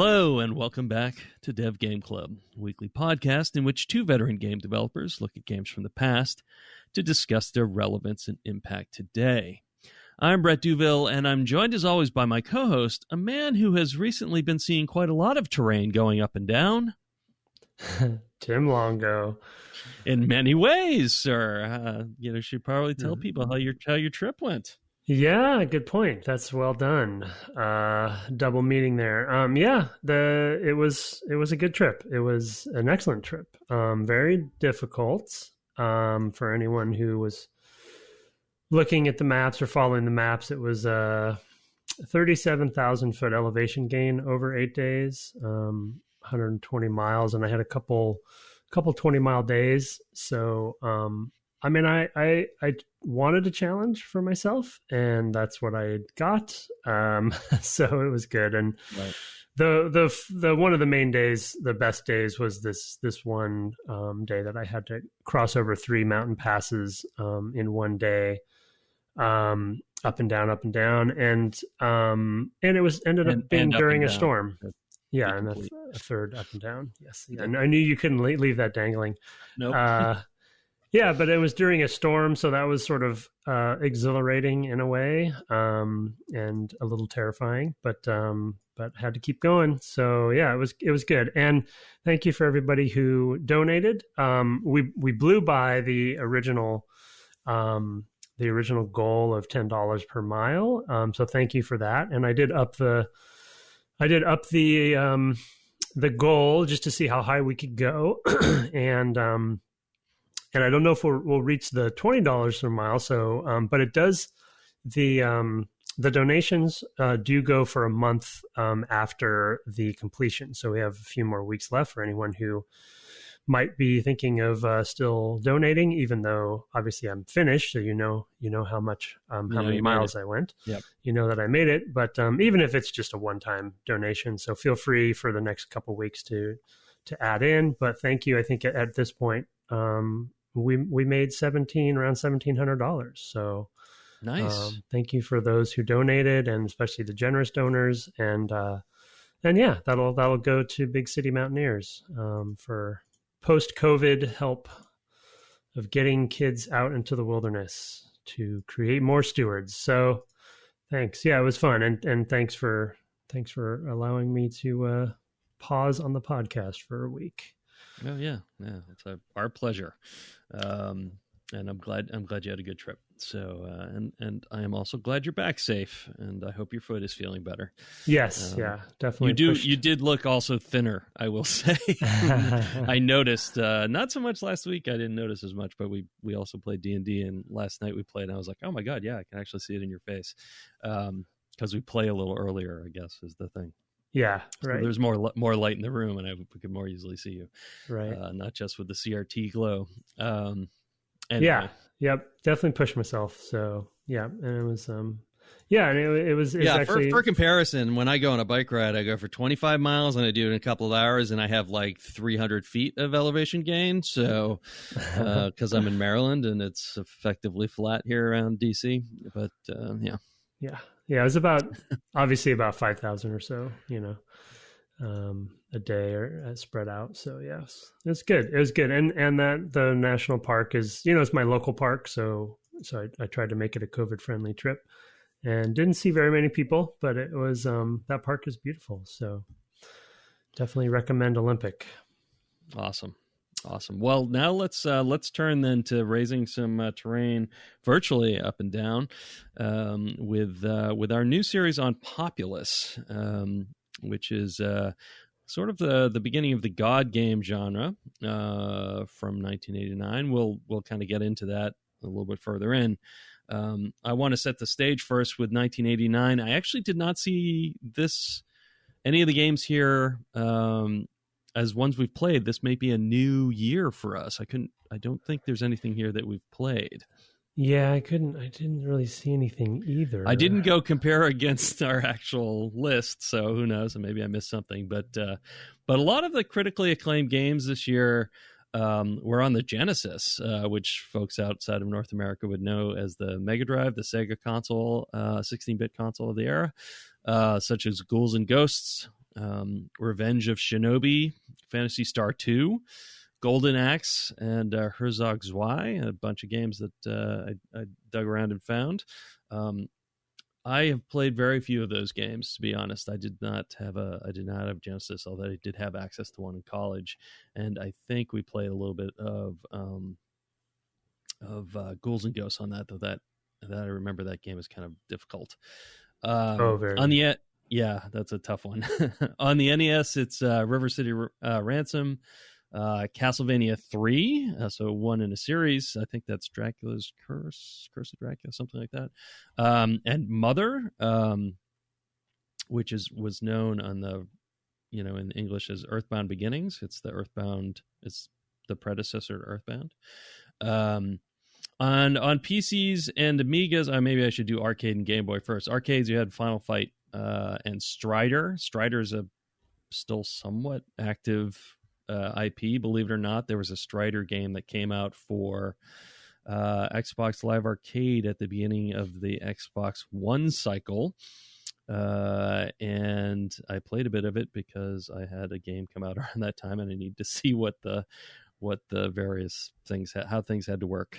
Hello, and welcome back to Dev Game Club, a weekly podcast in which two veteran game developers look at games from the past to discuss their relevance and impact today. I'm Brett Duville, and I'm joined as always by my co-host, a man who has recently been seeing quite a lot of terrain going up and down. Tim Longo. In many ways, sir. You should probably tell people how your trip went. Yeah, good point. That's well done. Double meeting there. It was a good trip. It was an excellent trip. Very difficult for anyone who was looking at the maps or following the maps. It was a 37,000 foot elevation gain over 8 days, 120 miles, and I had a couple 20-mile days. So, I wanted a challenge for myself, and that's what I got. So it was good. And right. the one of the main days, the best days, was this one day that I had to cross over 3 mountain passes in one day, up and down, and it ended up being during a storm. Yeah, and a third up and down. Yes, yeah. And I knew you couldn't leave that dangling. Nope. Yeah, but it was during a storm, so that was sort of exhilarating in a way, and a little terrifying. But had to keep going. So yeah, it was good. And thank you for everybody who donated. We blew by the original goal of $10 per mile. So thank you for that. And I did up the goal just to see how high we could go, and I don't know if we'll reach the $20 per mile. So, but it does. The donations do go for a month after the completion. So we have a few more weeks left for anyone who might be thinking of still donating, even though obviously I'm finished. So you know how much how many miles I went. Yep. You know that I made it. But even if it's just a one-time donation, so feel free for the next couple weeks to add in. But thank you. I think at this point, we made around $1,700. So nice. Thank you for those who donated, and especially the generous donors. And yeah, that'll go to Big City Mountaineers for post-COVID help of getting kids out into the wilderness to create more stewards. So thanks. Yeah, it was fun, and thanks for allowing me to pause on the podcast for a week. Oh yeah, it's our pleasure, and I'm glad you had a good trip. So, and I am also glad you're back safe, and I hope your foot is feeling better. Yes, yeah, definitely. You did look also thinner, I will say. I noticed, not so much last week. I didn't notice as much, but we also played D&D, and last night we played, and I was like, oh my god, yeah, I can actually see it in your face, because we play a little earlier, I guess, is the thing. Yeah, right. So there's more light in the room, and we could more easily see you. Right. Not just with the CRT glow. Anyway. Yeah. Yep. Definitely pushed myself. So yeah, and it was and it was actually for comparison. When I go on a bike ride, I go for 25 miles, and I do it in a couple of hours, and I have like 300 feet of elevation gain. So because I'm in Maryland, and it's effectively flat here around DC. But yeah. Yeah, it was about 5,000 or so, a day or spread out. So yes, it's good. It was good. And that the national park is, it's my local park. So I tried to make it a COVID friendly trip, and didn't see very many people, but it was, that park is beautiful. So definitely recommend Olympic. Awesome. Well, now let's turn then to raising some terrain virtually up and down with our new series on Populous, which is sort of the beginning of the God game genre from 1989. We'll kind of get into that a little bit further in. I want to set the stage first with 1989. I actually did not see any of the games here. As ones we've played, this may be a new year for us. I don't think there's anything here that we've played. Yeah, I didn't really see anything either. I didn't go compare against our actual list, so who knows? Maybe I missed something. But a lot of the critically acclaimed games this year were on the Genesis, which folks outside of North America would know as the Mega Drive, the Sega console, 16-bit console of the era, such as Ghouls and Ghosts, Revenge of Shinobi, Phantasy Star 2, Golden Axe, and Herzog Zwei, a bunch of games that I dug around and found. I have played very few of those games, to be honest. I did not have Genesis, although I did have access to one in college, and I think we played a little bit of Ghouls and Ghosts on that. Though that I remember that game is kind of difficult. Very. Yeah, that's a tough one. On the NES, it's River City Ransom, Castlevania 3, so one in a series. I think that's Dracula's Curse of Dracula, something like that. And Mother, which was known on the, in English as Earthbound Beginnings. It's the predecessor to Earthbound. On PCs and Amigas, maybe I should do arcade and Game Boy first. Arcades, you had Final Fight and Strider. Strider's a still somewhat active IP, believe it or not. There was a Strider game that came out for Xbox Live Arcade at the beginning of the Xbox One cycle, and I played a bit of it because I had a game come out around that time, and I need to see what the various things, how things had to work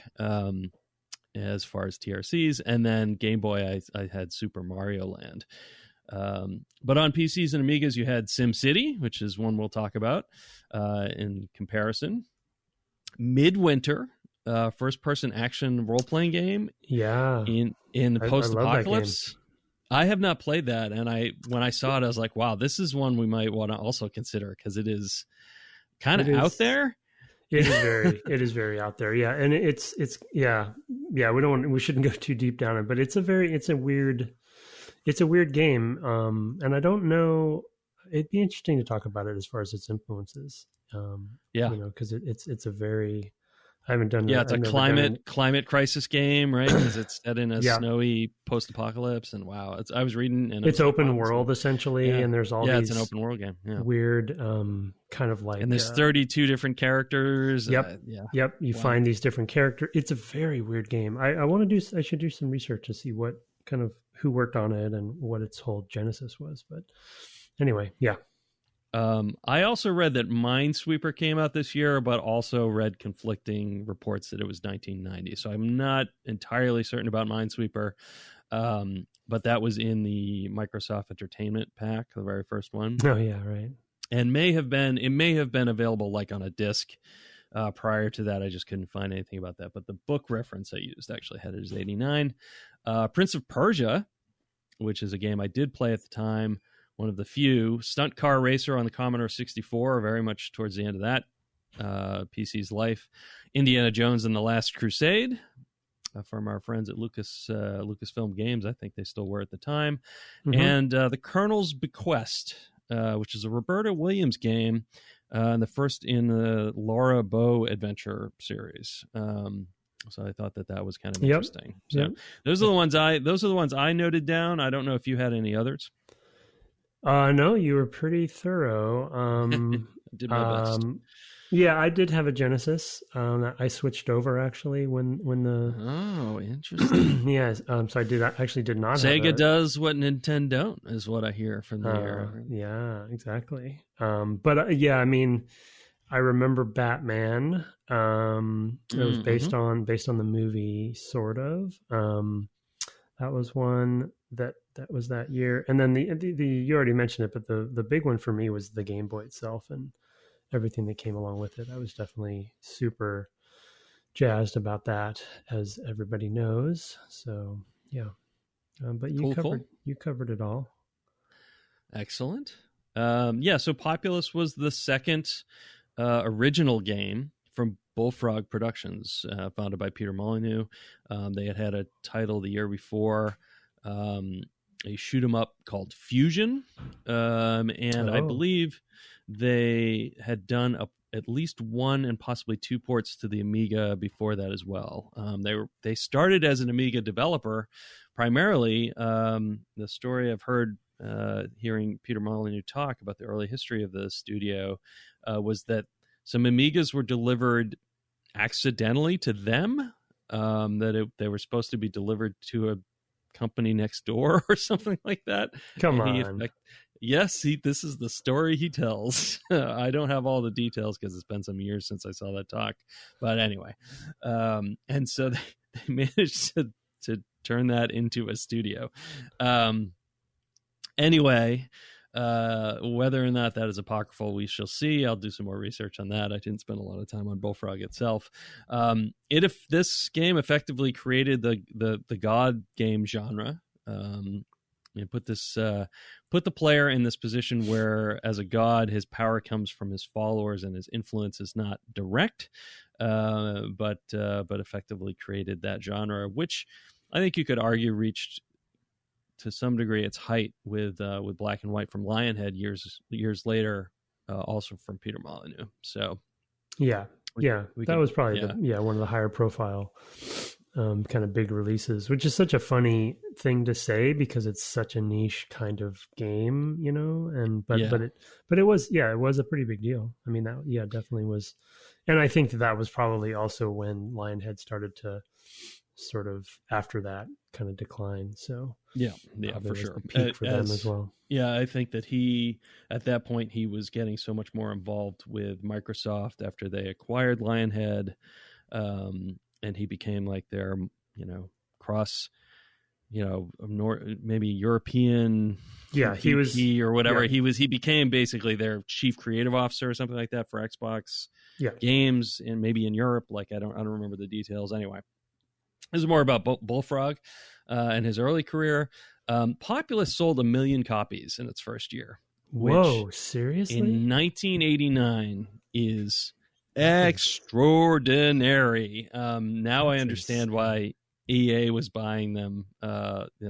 as far as TRCs. And then Game Boy, I had Super Mario Land. But on PCs and Amigas, you had SimCity, which is one we'll talk about in comparison. Midwinter, first-person action role-playing game. Yeah. In post-apocalypse. I have not played that, and when I saw it, I was like, wow, this is one we might want to also consider, because it is kind of out there. It is very out there. Yeah. And it's we shouldn't go too deep down it, but it's a weird game. And I don't know, it'd be interesting to talk about it as far as its influences. Cause it's a very, I haven't done. Yeah. It's a climate crisis game, right? Cause it's set in a snowy post-apocalypse, and wow, I was reading, and it's open world essentially. And there's all these, it's an open world game. Yeah. Weird, kind of like, and there's 32 different characters. Yep. You find these different characters. It's a very weird game. I should do some research to see what kind of, who worked on it and what its whole genesis was. But anyway, yeah. I also read that Minesweeper came out this year, but also read conflicting reports that it was 1990. So I'm not entirely certain about Minesweeper. But that was in the Microsoft Entertainment Pack, the very first one. Oh yeah, right. And it may have been available like on a disc. Prior to that, I just couldn't find anything about that. But the book reference I used actually had it as 89. Prince of Persia, which is a game I did play at the time, one of the few. Stunt Car Racer on the Commodore 64, very much towards the end of that PC's life. Indiana Jones and the Last Crusade, from our friends at Lucasfilm Games. I think they still were at the time. Mm-hmm. And The Colonel's Bequest, which is a Roberta Williams game, the first in the Laura Bow adventure series. So I thought that was kind of interesting. So those are the ones I noted down. I don't know if you had any others. No, you were pretty thorough. Did my best. Yeah, I did have a Genesis. I switched over actually when the. Oh, interesting. Yes. So I actually did not. Sega does what Nintendo don't, is what I hear from the era. Yeah, exactly. But yeah, I mean, I remember Batman. It was based on the movie, sort of. That was one that was that year, and then the you already mentioned it, but the big one for me was the Game Boy itself and everything that came along with it. I was definitely super jazzed about that, as everybody knows. So yeah, but you covered it all. Excellent. So Populous was the second original game from Bullfrog Productions, founded by Peter Molyneux. They had a title the year before, a shoot 'em up called Fusion, and I believe they had done at least one and possibly two ports to the Amiga before that as well. They started as an Amiga developer primarily. The story I've heard, hearing Peter Molyneux talk about the early history of the studio, was that some Amigas were delivered accidentally to them, they were supposed to be delivered to a company next door or something like that. Come on. Yes, this is the story he tells. I don't have all the details because it's been some years since I saw that talk. But anyway, and so they managed to turn that into a studio. Anyway, whether or not that is apocryphal, we shall see. I'll do some more research on that. I didn't spend a lot of time on Bullfrog itself. If this game effectively created the God game genre. Put the player in this position where, as a god, his power comes from his followers and his influence is not direct, but effectively created that genre, which I think you could argue reached to some degree its height with Black and White from Lionhead years later, also from Peter Molyneux. So that was probably one of the higher profile kind of big releases, which is such a funny thing to say because it's such a niche kind of game, but it was a pretty big deal. I mean, that definitely was. And I think that was probably also when Lionhead started to sort of, after that, kind of decline. So for sure, peak for them as well. Yeah, I think that at that point he was getting so much more involved with Microsoft after they acquired Lionhead. And he became like their, cross, maybe European, he was, or whatever. Yeah. He became basically their chief creative officer or something like that for Xbox games, and maybe in Europe. Like I don't remember the details. Anyway, this is more about Bullfrog and his early career. Populous sold 1 million copies in its first year. Whoa, seriously? In 1989 is extraordinary. Now I understand why EA was buying them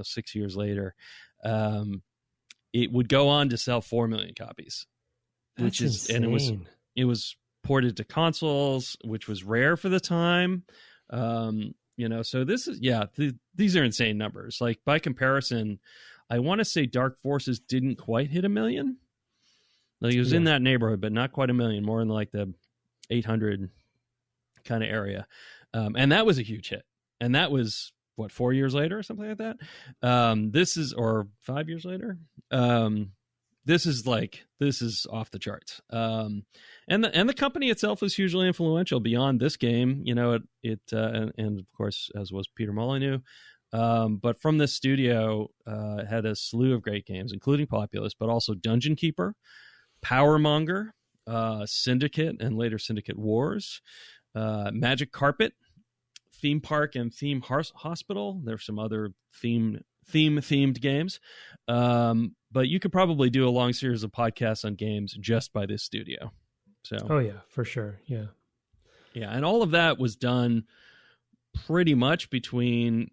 6 years later. It would go on to sell 4 million copies. That's insane. And it was ported to consoles, which was rare for the time. So this is these are insane numbers. Like, by comparison, I want to say Dark Forces didn't quite hit 1 million. Like, it was in that neighborhood, but not quite 1 million, more in like the 800 kind of area. And that was a huge hit. And that was 4 years later or something like that. Or 5 years later. This is off the charts. And the company itself was hugely influential beyond this game. And of course, as was Peter Molyneux. But from this studio, it had a slew of great games, including Populous, but also Dungeon Keeper, Powermonger, Syndicate, and later Syndicate Wars, Magic Carpet, Theme Park, and Theme Hospital. There's some other themed games, but you could probably do a long series of podcasts on games just by this studio. So, oh yeah, for sure, yeah, and all of that was done pretty much between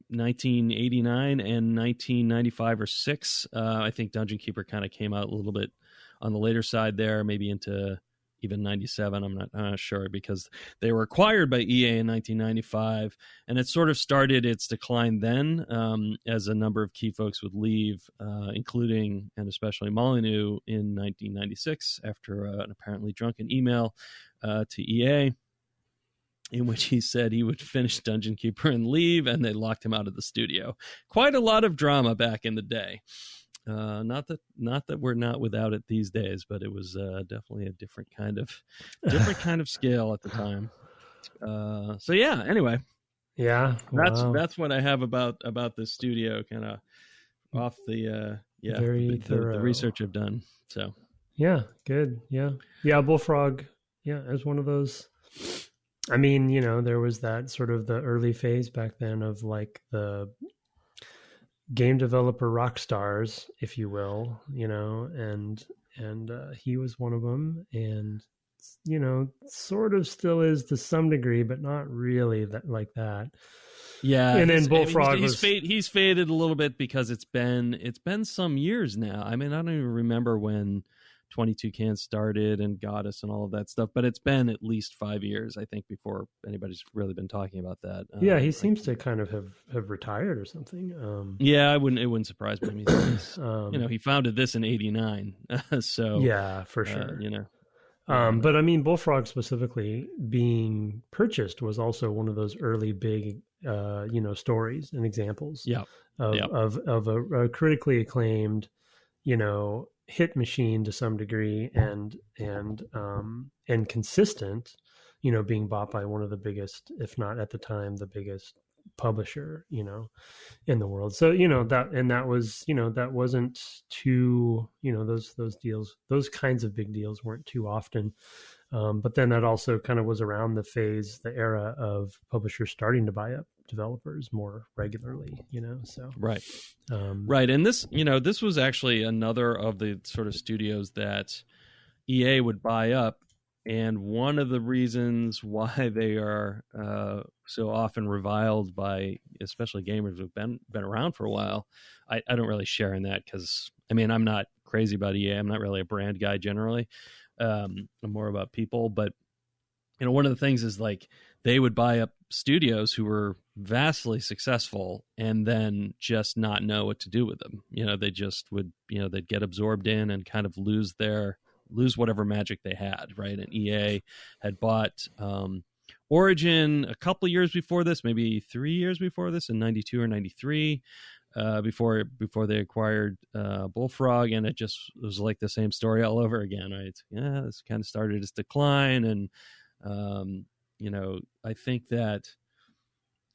1989 and 1995 or 6. I think Dungeon Keeper kind of came out a little bit on the later side there, maybe into even 97. I'm not sure, because they were acquired by EA in 1995, and it sort of started its decline then, as a number of key folks would leave, including and especially Molyneux in 1996 after an apparently drunken email to EA in which he said he would finish Dungeon Keeper and leave, and they locked him out of the studio. Quite a lot of drama back in the day. Not that we're not without it these days, but it was definitely a different kind of scale at the time. Anyway, that's what I have about this studio, kind of off the the research I've done. So good, Bullfrog, as one of those. I mean, there was that sort of the early phase back then of like the game developer rock stars, if you will, and he was one of them, and sort of still is to some degree, but not really like that. Yeah, and then Bullfrog he's faded a little bit because it's been some years now. I mean, I don't even remember when 22 Cans started and Goddess and all of that stuff, but it's been at least 5 years, I think, before anybody's really been talking about that. He seems to kind of have retired or something. It wouldn't surprise me. He founded this in 89. So yeah, for sure. But I mean, Bullfrog specifically being purchased was also one of those early big, stories and examples of a critically acclaimed, hit machine to some degree, and consistent, being bought by one of the biggest, if not at the time the biggest publisher, in the world. So that was, that wasn't too, those deals, those kinds of big deals weren't too often. But then that also kind of was around the era of publishers starting to buy up developers more regularly, so. Right. Right. And this was actually another of the sort of studios that EA would buy up. And one of the reasons why they are so often reviled by especially gamers who've been around for a while, I don't really share in that, because I'm not crazy about EA. I'm not really a brand guy generally. I'm more about people. But one of the things is, like, they would buy up studios who were vastly successful and then just not know what to do with them. They just would, they'd get absorbed in and kind of lose whatever magic they had, right? And EA had bought Origin a couple years before this, maybe 3 years before this, in 92 or 93, before they acquired Bullfrog, and it was like the same story all over again, right? Yeah, this kind of started its decline, and I think that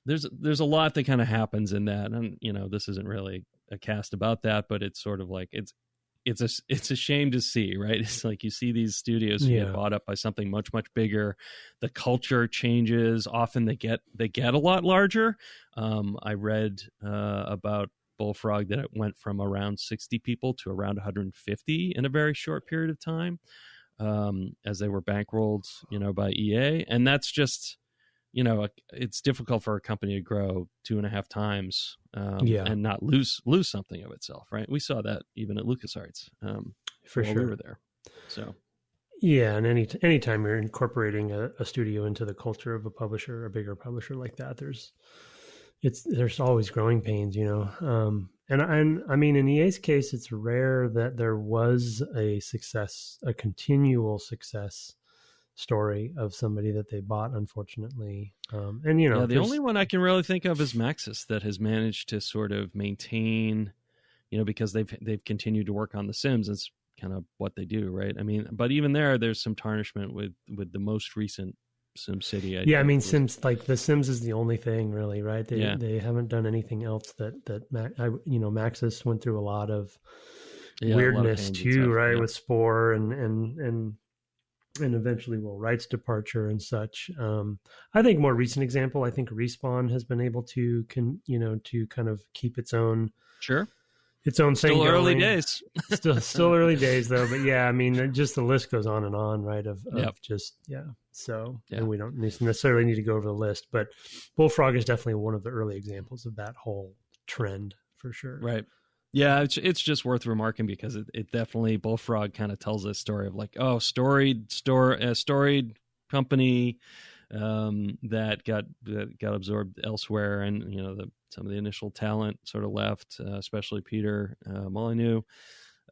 there's a lot that kind of happens in that, and this isn't really a cast about that, but it's sort of like it's a shame to see, right? It's like you see these studios who get bought up by something much, much bigger. The culture changes. Often they get a lot larger. I read about Bullfrog that it went from around 60 people to around 150 in a very short period of time, as they were bankrolled, by EA. And that's just, it's difficult for a company to grow 2.5 times and not lose something of itself, right? We saw that even at LucasArts for sure. We were there. So yeah, and anytime you're incorporating a studio into the culture of a publisher, a bigger publisher like that, there's always growing pains, and in EA's case, it's rare that there was a continual success story of somebody that they bought, unfortunately. The only one I can really think of is Maxis, that has managed to sort of maintain, because they've continued to work on The Sims. It's kind of what they do, right? But even there's some tarnishment with the most recent SimCity. Sims, like The Sims is the only thing really, right? They haven't done anything else that Maxis went through a lot of weirdness too, right? With Spore and eventually Will Wright's departure and such. I think more recent example, I think Respawn has been able to kind of keep its own thing. Still early days. still early days though. But yeah, just the list goes on and on, right? So, and we don't necessarily need to go over the list, but Bullfrog is definitely one of the early examples of that whole trend for sure. Right. Yeah, it's just worth remarking, because it definitely, Bullfrog kind of tells this story of like, storied company that got absorbed elsewhere, and some of the initial talent sort of left, especially Peter Molyneux.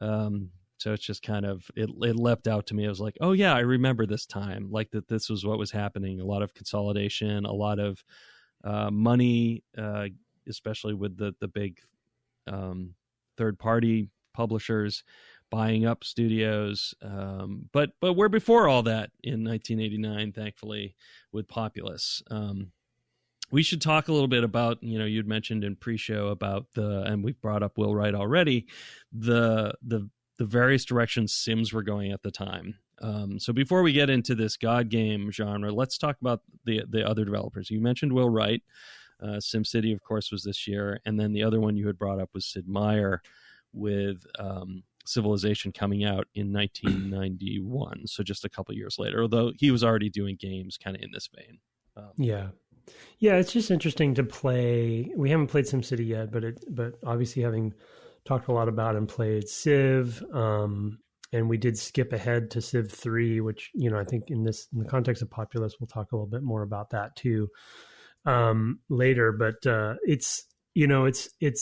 So it's just kind of it leapt out to me. I was like, oh yeah, I remember this time, like that this was what was happening. A lot of consolidation, a lot of money, especially with the big third-party publishers buying up studios. But we're before all that in 1989, thankfully, with Populous. We should talk a little bit about, you'd mentioned in pre-show about and we've brought up Will Wright already, the various directions Sims were going at the time. So before we get into this God game genre, let's talk about the other developers. You mentioned Will Wright. SimCity, of course, was this year. And then the other one you had brought up was Sid Meier with Civilization coming out in 1991. So just a couple years later, although he was already doing games kind of in this vein. Yeah, it's just interesting to play. We haven't played SimCity yet, but obviously having talked a lot about and played Civ, and we did skip ahead to Civ 3, which, I think in the context of Populous, we'll talk a little bit more about that too later. But it's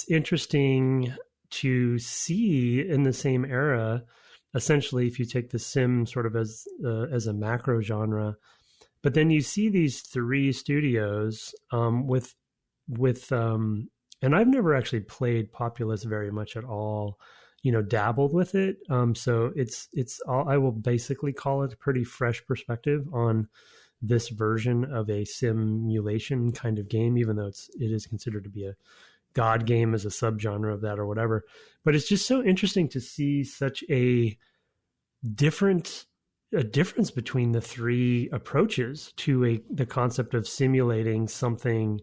interesting to see in the same era, essentially, if you take the Sim sort of as a macro genre, but then you see these 3 studios with and I've never actually played Populous very much at all. dabbled with it. So it's all, I will basically call it a pretty fresh perspective on this version of a simulation kind of game, even though it is considered to be a God game as a subgenre of that or whatever. But it's just so interesting to see such a difference between the three approaches to the concept of simulating something,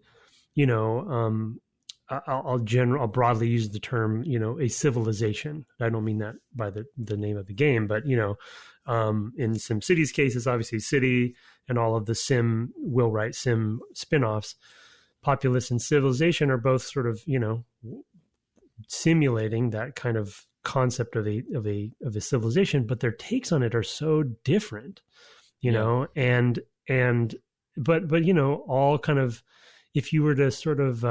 I'll broadly use the term, a civilization. I don't mean that by the name of the game, but, in SimCity's case, it's obviously city, and all of the Will Wright sim spinoffs, Populous and Civilization, are both sort of, simulating that kind of concept of a civilization, but their takes on it are so different, know, but all kind of, if you were to sort of,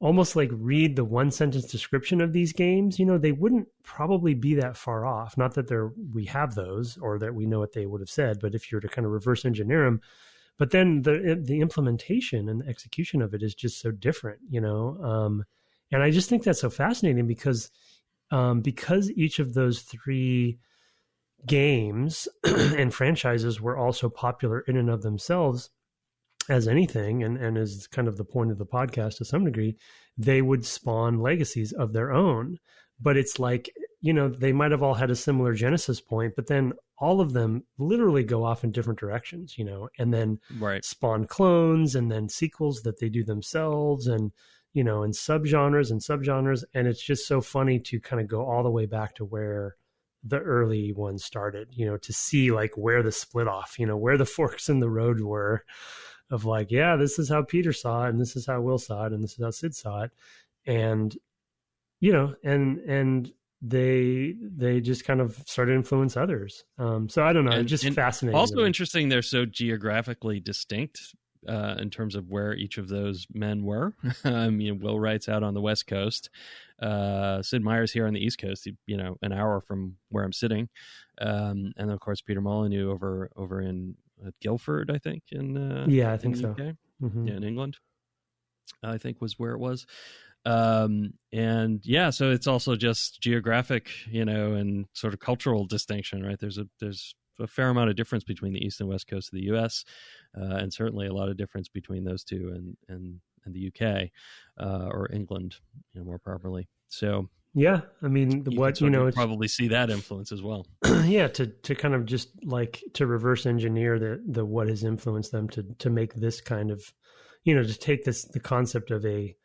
almost like read the one sentence description of these games, they wouldn't probably be that far off. Not that we have those or that we know what they would have said, but if you were to kind of reverse engineer them, but then the implementation and the execution of it is just so different, and I just think that's so fascinating because each of those three games and franchises were also popular in and of themselves as anything, and is kind of the point of the podcast to some degree, they would spawn legacies of their own. But it's like, they might have all had a similar genesis point, but then all of them literally go off in different directions, and then spawn clones and then sequels that they do themselves, and, and subgenres. And it's just so funny to kind of go all the way back to where the early ones started, to see like where the split off, where the forks in the road were, of like, yeah, this is how Peter saw it, and this is how Will saw it, and this is how Sid saw it. And, and they just kind of started to influence others. So I don't know, it's just fascinating. Also interesting, they're so geographically distinct in terms of where each of those men were. Will Wright's out on the West Coast. Sid Meier's here on the East Coast, an hour from where I'm sitting. And of course, Peter Molyneux over in Guildford, I think, I think so. UK. Mm-hmm. Yeah, in England, I think was where it was. And yeah, so it's also just geographic, and sort of cultural distinction, right? There's a fair amount of difference between the East and West Coast of the U.S., and certainly a lot of difference between those two and the U.K. Or England, more properly. So yeah, I mean, probably see that influence as well. Yeah, to kind of just like to reverse engineer the what has influenced them to make this kind of, to take the concept of a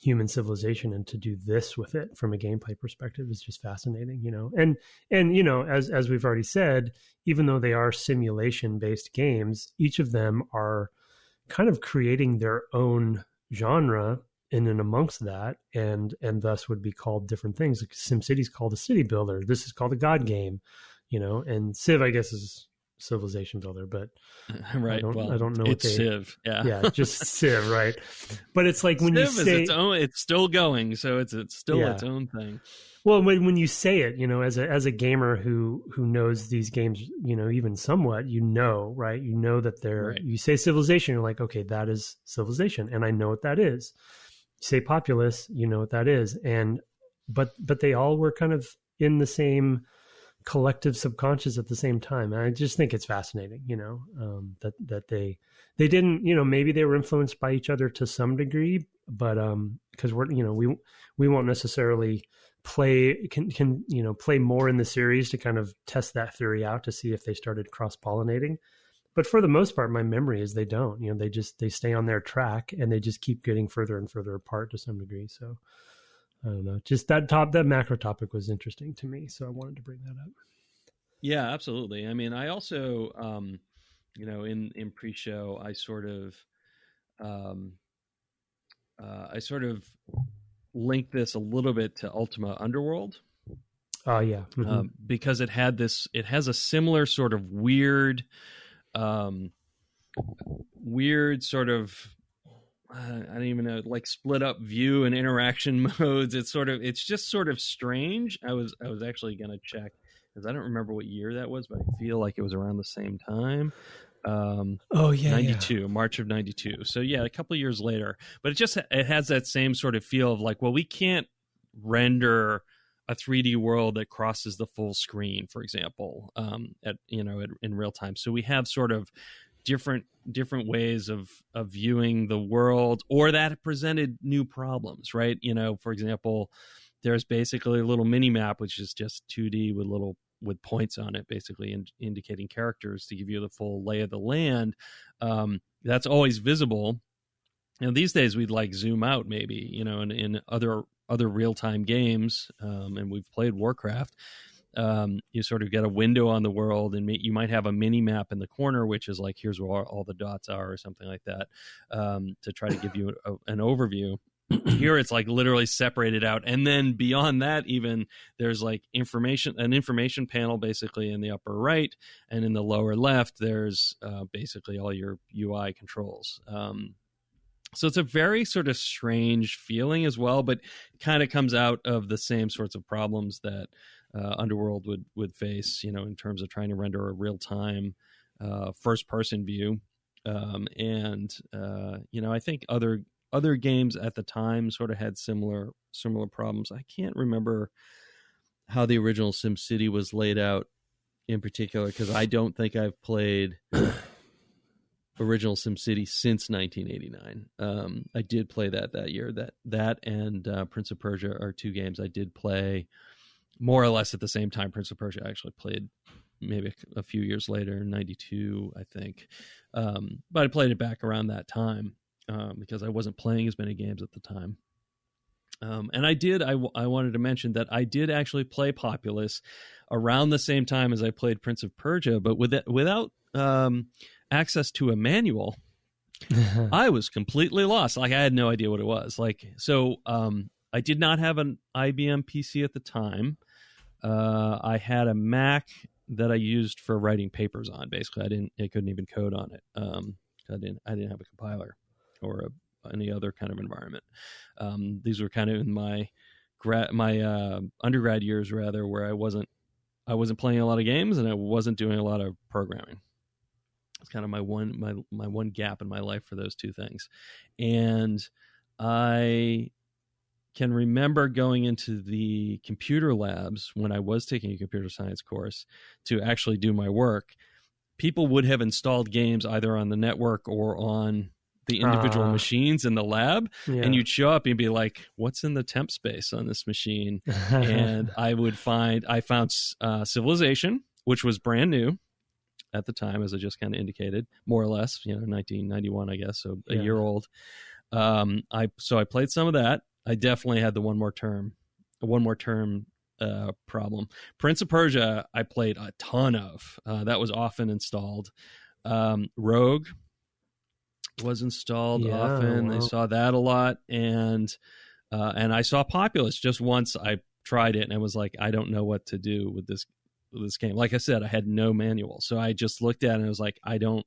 human civilization and to do this with it from a gameplay perspective is just fascinating, and as we've already said, even though they are simulation based games, each of them are kind of creating their own genre in and amongst that, and thus would be called different things. Like SimCity's called a city builder. This is called a God game, and Civ, I guess, is civilization builder, but right. I don't know. It's Civ. Yeah, just Civ, right? But it's like when Civ you say it's still going, so it's still its own thing. Well, when you say it, as a gamer who knows these games, even somewhat, right? That they're right. You say civilization, you're like, okay, that is civilization, and I know what that is. You say populous, you know what that is, but they all were kind of in the same collective subconscious at the same time. And I just think it's fascinating, that they didn't, maybe they were influenced by each other to some degree, but because we won't necessarily play more in the series to kind of test that theory out to see if they started cross-pollinating. But for the most part, my memory is they don't. They stay on their track and they just keep getting further and further apart to some degree. So I don't know. Just that macro topic was interesting to me, so I wanted to bring that up. Yeah, absolutely. I mean, I also, in pre-show, I sort of link this a little bit to Ultima Underworld. Oh yeah, mm-hmm. Because it has a similar sort of weird sort of, I don't even know, like split up view and interaction modes. It's just sort of strange. I was actually going to check because I don't remember what year that was, but I feel like it was around the same time. 92, March of 92. So yeah, a couple of years later, but it has that same sort of feel of like, well, we can't render a 3D world that crosses the full screen, for example, in real time. So we have sort of different ways of viewing the world, or that presented new problems, right? For example, there's basically a little mini map, which is just 2D with points on it, basically indicating characters to give you the full lay of the land. That's always visible. These days we'd like zoom out, maybe, in other real-time games, and we've played Warcraft. You sort of get a window on the world, and you might have a mini map in the corner, which is like, here's where all the dots are, or something like that, to try to give you an overview. Here it's like literally separated out, and then beyond that, even there's like an information panel basically in the upper right, and in the lower left there's basically all your UI controls. So it's a very sort of strange feeling as well, but it kind of comes out of the same sorts of problems that Underworld would face, in terms of trying to render a real-time first-person view. I think other games at the time sort of had similar problems. I can't remember how the original SimCity was laid out in particular, because I don't think I've played original SimCity since 1989. I did play that year. That and Prince of Persia are two games I did play more or less at the same time. Prince of Persia I actually played maybe a few years later, in 92, I think. But I played it back around that time because I wasn't playing as many games at the time. And I wanted to mention that I did actually play Populous around the same time as I played Prince of Persia, but without access to a manual. I was completely lost. Like, I had no idea what it was. I did not have an IBM PC at the time. I had a Mac that I used for writing papers on. Basically, I couldn't even code on it. I didn't have a compiler or any other kind of environment. These were kind of in my undergrad years, rather, where I wasn't playing a lot of games and I wasn't doing a lot of programming. It's kind of my one gap in my life for those two things. And I can remember going into the computer labs when I was taking a computer science course to actually do my work. People would have installed games either on the network or on the individual machines in the lab, and you'd show up and be like, what's in the temp space on this machine? And I found Civilization, which was brand new at the time, as I just kind of indicated, more or less, 1991, I guess, so a year old. I played some of that. I definitely had the one more term problem. Prince of Persia, I played a ton of. That was often installed. Rogue was installed often. Wow. I saw that a lot, and I saw Populous just once. I tried it, and I was like, I don't know what to do with this game. Like I said, I had no manual, so I just looked at it and I was like, I don't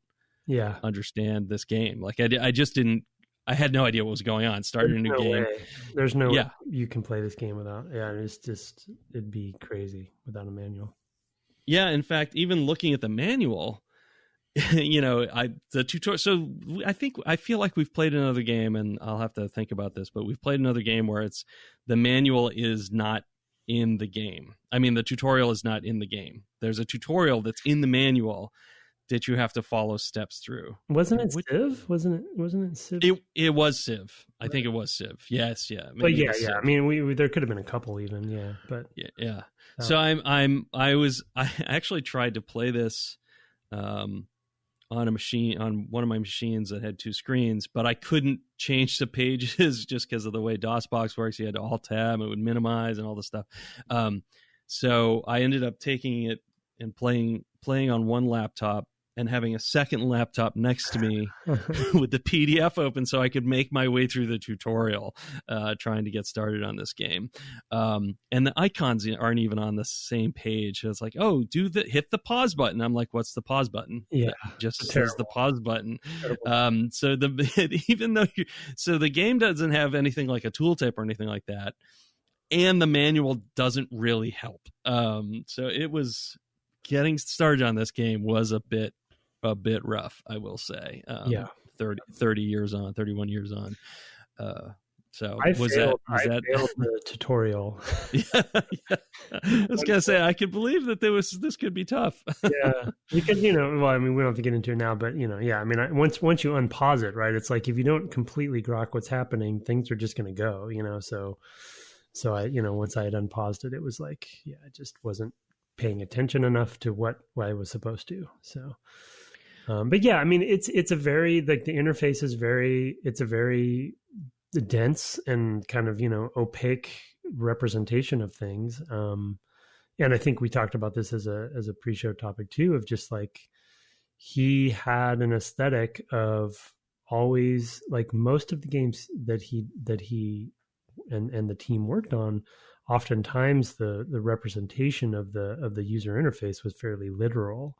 understand this game. Like I just didn't. I had no idea what was going on. Started a new game. There's no way you can play this game without. Yeah, it'd be crazy without a manual. Yeah, in fact, even looking at the manual, the tutorial. So I feel like we've played another game, and I'll have to think about this, but we've played another game where the manual is not in the game. I mean, the tutorial is not in the game. There's a tutorial that's in the manual that you have to follow steps through. Wasn't it Civ? Wasn't it Civ? It was Civ. I think it was Civ. Yes, yeah. But yeah. I mean, there could have been a couple even. Yeah, but yeah. So I actually tried to play this on one of my machines that had two screens, but I couldn't change the pages just because of the way DOSBox works. You had to Alt Tab, it would minimize and all this stuff. So I ended up taking it and playing on one laptop and having a second laptop next to me with the PDF open so I could make my way through the tutorial, trying to get started on this game. And the icons aren't even on the same page. So it's like, oh, hit the pause button. I'm like, what's the pause button? Yeah, it just says the pause button. So the game doesn't have anything like a tooltip or anything like that, and the manual doesn't really help. So it was getting started on this game was a bit rough, I will say. 31 years on. So I was failed. that I failed the tutorial. yeah, yeah. I was gonna say I could believe that this could be tough. Yeah, because well, I mean, we don't have to get into it now, but yeah, I mean, once you unpause it, right? It's like if you don't completely grok what's happening, things are just going to go, So I, once I had unpaused it, it was like, yeah, I just wasn't paying attention enough to what I was supposed to. So, but yeah, I mean, it's a very like the interface is it's a very dense and kind of opaque representation of things. And I think we talked about this as a pre-show topic too, of just like he had an aesthetic of always like most of the games that he and the team worked on, oftentimes the representation of the user interface was fairly literal.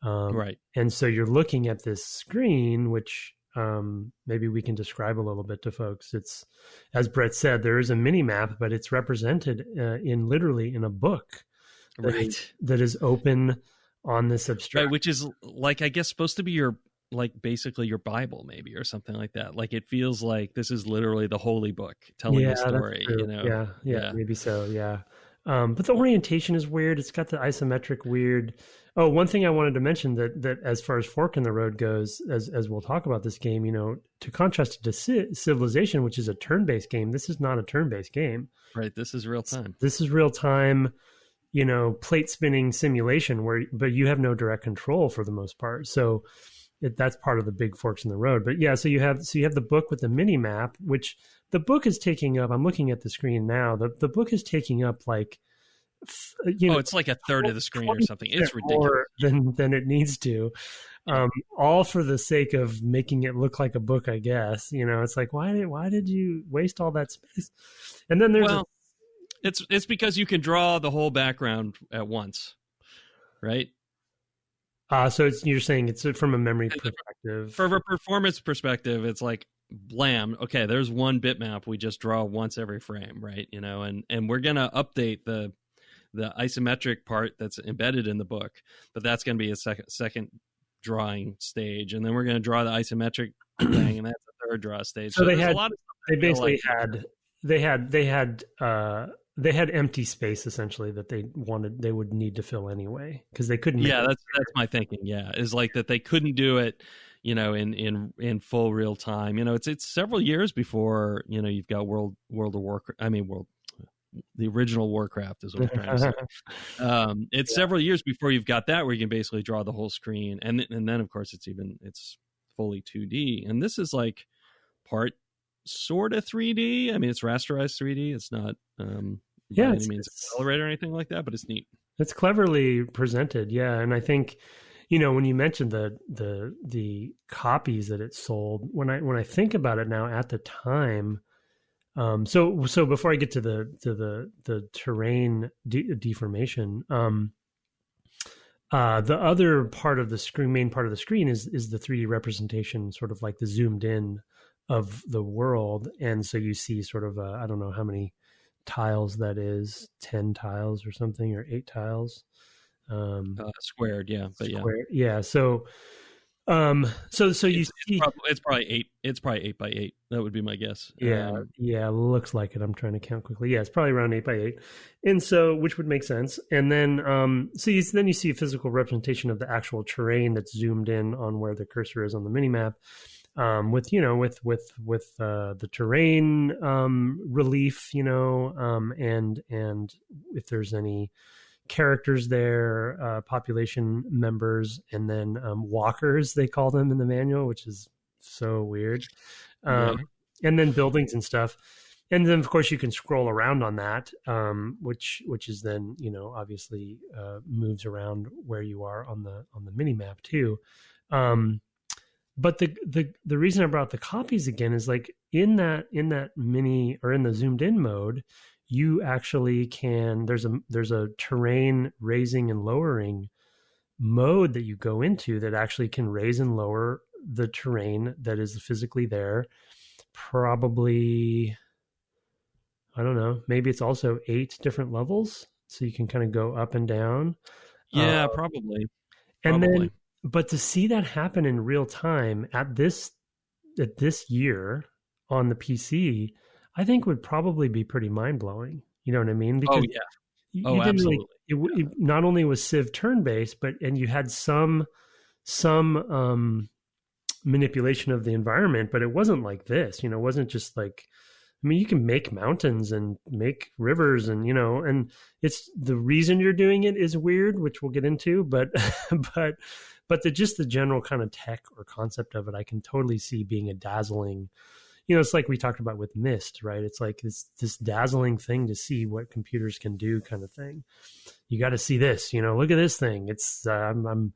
Right. And so you're looking at this screen, which maybe we can describe a little bit to folks. It's, as Brett said, there is a mini map, but it's represented literally in a book that is open on this abstract. Right, which is like, I guess, supposed to be your, like, basically your Bible, maybe, or something like that. Like, it feels like this is literally the holy book telling the story, Yeah, maybe so, yeah. But the orientation is weird. It's got the isometric weird. Oh, one thing I wanted to mention that as far as Fork in the Road goes, as we'll talk about this game, to contrast to Civilization, which is a turn-based game, this is not a turn-based game. Right, this is real time. This is real time, plate spinning simulation but you have no direct control for the most part. So that's part of the big forks in the road. But yeah, so you have the book with the mini map, which the book is taking up. I'm looking at the screen now. The book is taking up like, it's like a third of the screen or something. It's ridiculous more than it needs to. All for the sake of making it look like a book, I guess. It's like, why did you waste all that space? And then there's it's because you can draw the whole background at once, right? So you're saying it's from a memory perspective. From a performance perspective, it's like, blam, okay, there's one bitmap we just draw once every frame, right? And we're going to update the isometric part that's embedded in the book, but that's going to be a second drawing stage. And then we're going to draw the isometric thing, and that's the third draw stage. So there's a lot of stuff they had empty space essentially that they would need to fill anyway, because they couldn't. Yeah, that's my thinking. Yeah, is like that they couldn't do it, in full real time. It's several years before you've got World of Warcraft. I mean, the original Warcraft is what I'm trying to say. It's several years before you've got that where you can basically draw the whole screen, and then of course it's fully 2D, and this is like part sort of 3D. I mean, it's rasterized 3D. It's not by any means accelerated or anything like that, but it's neat. It's cleverly presented, yeah. And I think when you mentioned the copies that it sold, when I think about it now at the time, so before I get to the terrain deformation, the other part of the screen, main part of the screen is the 3D representation, sort of like the zoomed in of the world. And so you see sort of I don't know how many tiles that is, 10 tiles or something, or 8 tiles. Squared, yeah. But squared, yeah. So you see it's probably 8. It's probably 8 by 8. That would be my guess. Yeah, looks like it. I'm trying to count quickly. Yeah, it's probably around 8 by 8, and so which would make sense. And then then you see a physical representation of the actual terrain that's zoomed in on where the cursor is on the mini map, with the terrain relief, and if there's any characters there, population members, and then walkers, they call them in the manual, which is so weird. And then buildings and stuff. And then of course you can scroll around on that, which is then, obviously moves around where you are on the mini map too. But the reason I brought the copies again is like in that mini, or in the zoomed in mode, you actually can, there's a terrain raising and lowering mode that you go into that actually can raise and lower the terrain that is physically there. Probably, I don't know, maybe it's also 8 different levels, so you can kind of go up and down. Yeah, probably. And then, but to see that happen in real time at this year on the PC, I think would probably be pretty mind blowing. You know what I mean? Oh Because yeah. you Oh, didn't really. absolutely. It not only was Civ turn based, and you had some manipulation of the environment, but it wasn't like this. It wasn't just like. I mean, you can make mountains and make rivers, and and it's the reason you're doing it is weird, which we'll get into. But but just the general kind of tech or concept of it, I can totally see being a dazzling. It's like we talked about with Myst, right? It's like this dazzling thing to see what computers can do, kind of thing. You got to see this. Look at this thing. It's I'm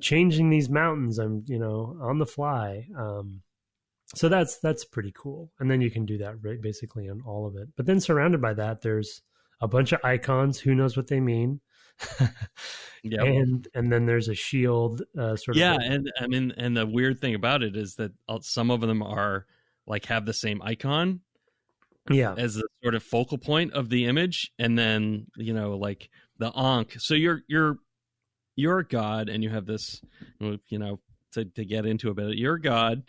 changing these mountains. I'm on the fly. So that's pretty cool. And then you can do that basically on all of it. But then surrounded by that, there's a bunch of icons. Who knows what they mean? Yep. And then there's a shield sort of. Yeah, and I mean, and the weird thing about it is that some of them are like have the same icon. Yeah. As the sort of focal point of the image, and then like the Ankh. So you're a god, and you have this, to get into a bit. You're a god.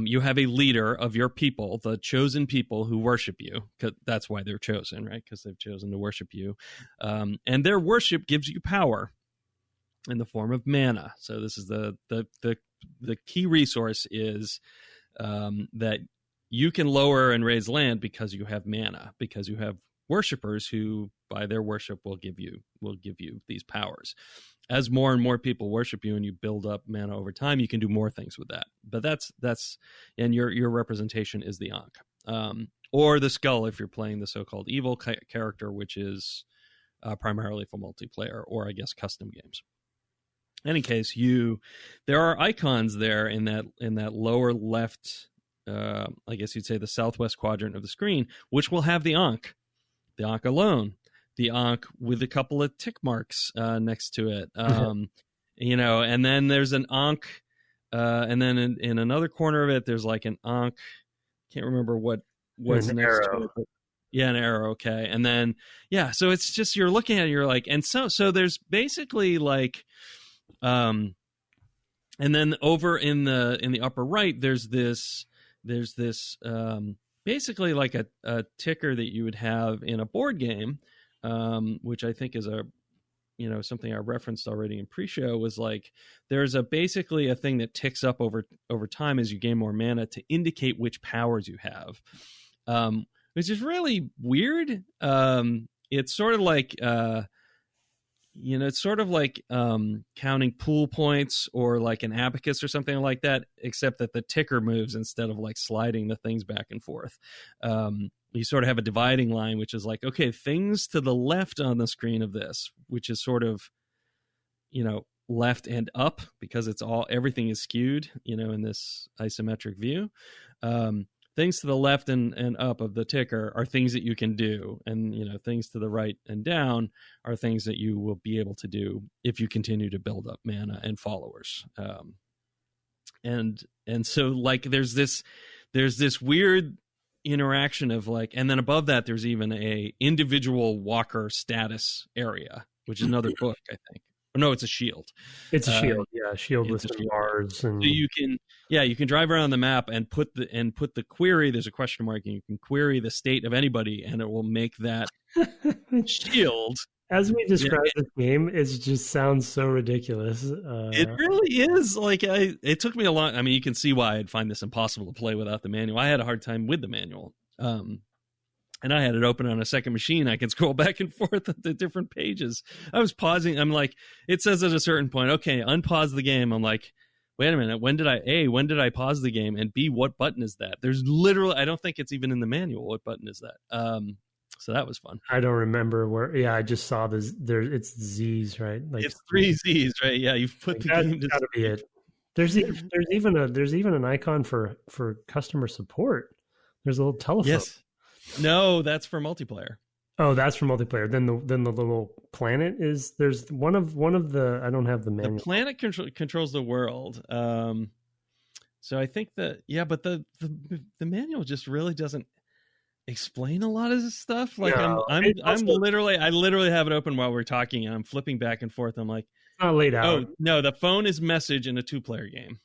You have a leader of your people, the chosen people who worship you. 'Cause that's why they're chosen, right? Because they've chosen to worship you. And their worship gives you power in the form of mana. So this is the key resource is that you can lower and raise land because you have mana, because you have worshipers who, by their worship, will give you these powers. As more and more people worship you and you build up mana over time, you can do more things with that. But that's and your representation is the Ankh, or the skull if you're playing the so-called evil character, which is primarily for multiplayer or I guess custom games. In any case, there are icons there in that lower left, I guess you'd say the southwest quadrant of the screen, which will have the Ankh alone. The Ankh with a couple of tick marks next to it, and then there's an Ankh, and then in another corner of it, there's like an Ankh. Can't remember what's next arrow. to it. But yeah, an arrow. Okay, and then so it's just you're looking at it, you're like, and so there's basically like, and then over in the upper right, there's this basically like a ticker that you would have in a board game. Which I think is something I referenced already in pre-show, was like there's basically a thing that ticks up over time as you gain more mana to indicate which powers you have, which is really weird. It's sort of like counting pool points or like an abacus or something like that, except that the ticker moves instead of like sliding the things back and forth. You sort of have a dividing line, which is like, okay, things to the left on the screen of this, which is sort of, left and up because everything is skewed, in this isometric view. Things to the left and up of the ticker are things that you can do. And, things to the right and down are things that you will be able to do if you continue to build up mana and followers. And so like, there's this weird interaction of like, and then above that there's even a individual walker status area, which is another book, I think. Oh, no, it's a shield. It's a shield, shield with some bars, and so you can drive around the map and put the query. There's a question mark, and you can query the state of anybody, and it will make that shield. As we describe this game, it just sounds so ridiculous. It really is. Like it took me a long. I mean, you can see why I'd find this impossible to play without the manual. I had a hard time with the manual, and I had it open on a second machine. I can scroll back and forth at the different pages. I was pausing. I'm like, it says at a certain point, okay, unpause the game. I'm like, wait a minute. When did I pause the game? And B, what button is that? There's literally, I don't think it's even in the manual. What button is that? So that was fun. I don't remember where. Yeah, I just saw this. It's Z's, right? Like it's 3 Z's, right? Yeah, you've put the game. That's gotta be it. There's even an icon for customer support. There's a little telephone. Yes. No, that's for multiplayer. Oh, that's for multiplayer. Then the little planet is. There's one of the. I don't have the manual. The planet controls the world. So I think but the manual just really doesn't explain a lot of this stuff. Like no, I literally have it open while we're talking, and I'm flipping back and forth. I'm like, it's not laid out. Oh no, the phone is message in a 2-player game.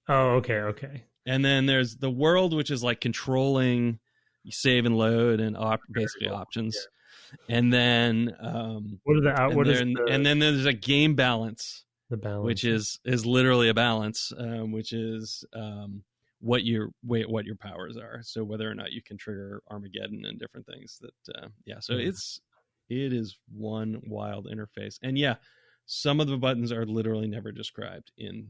Oh, okay. And then there's the world, which is like controlling save and load and basically options. And then and then there's a game balance, the balance, which is literally a balance, which is what your powers are. So whether or not you can trigger Armageddon and different things that it is one wild interface. And some of the buttons are literally never described in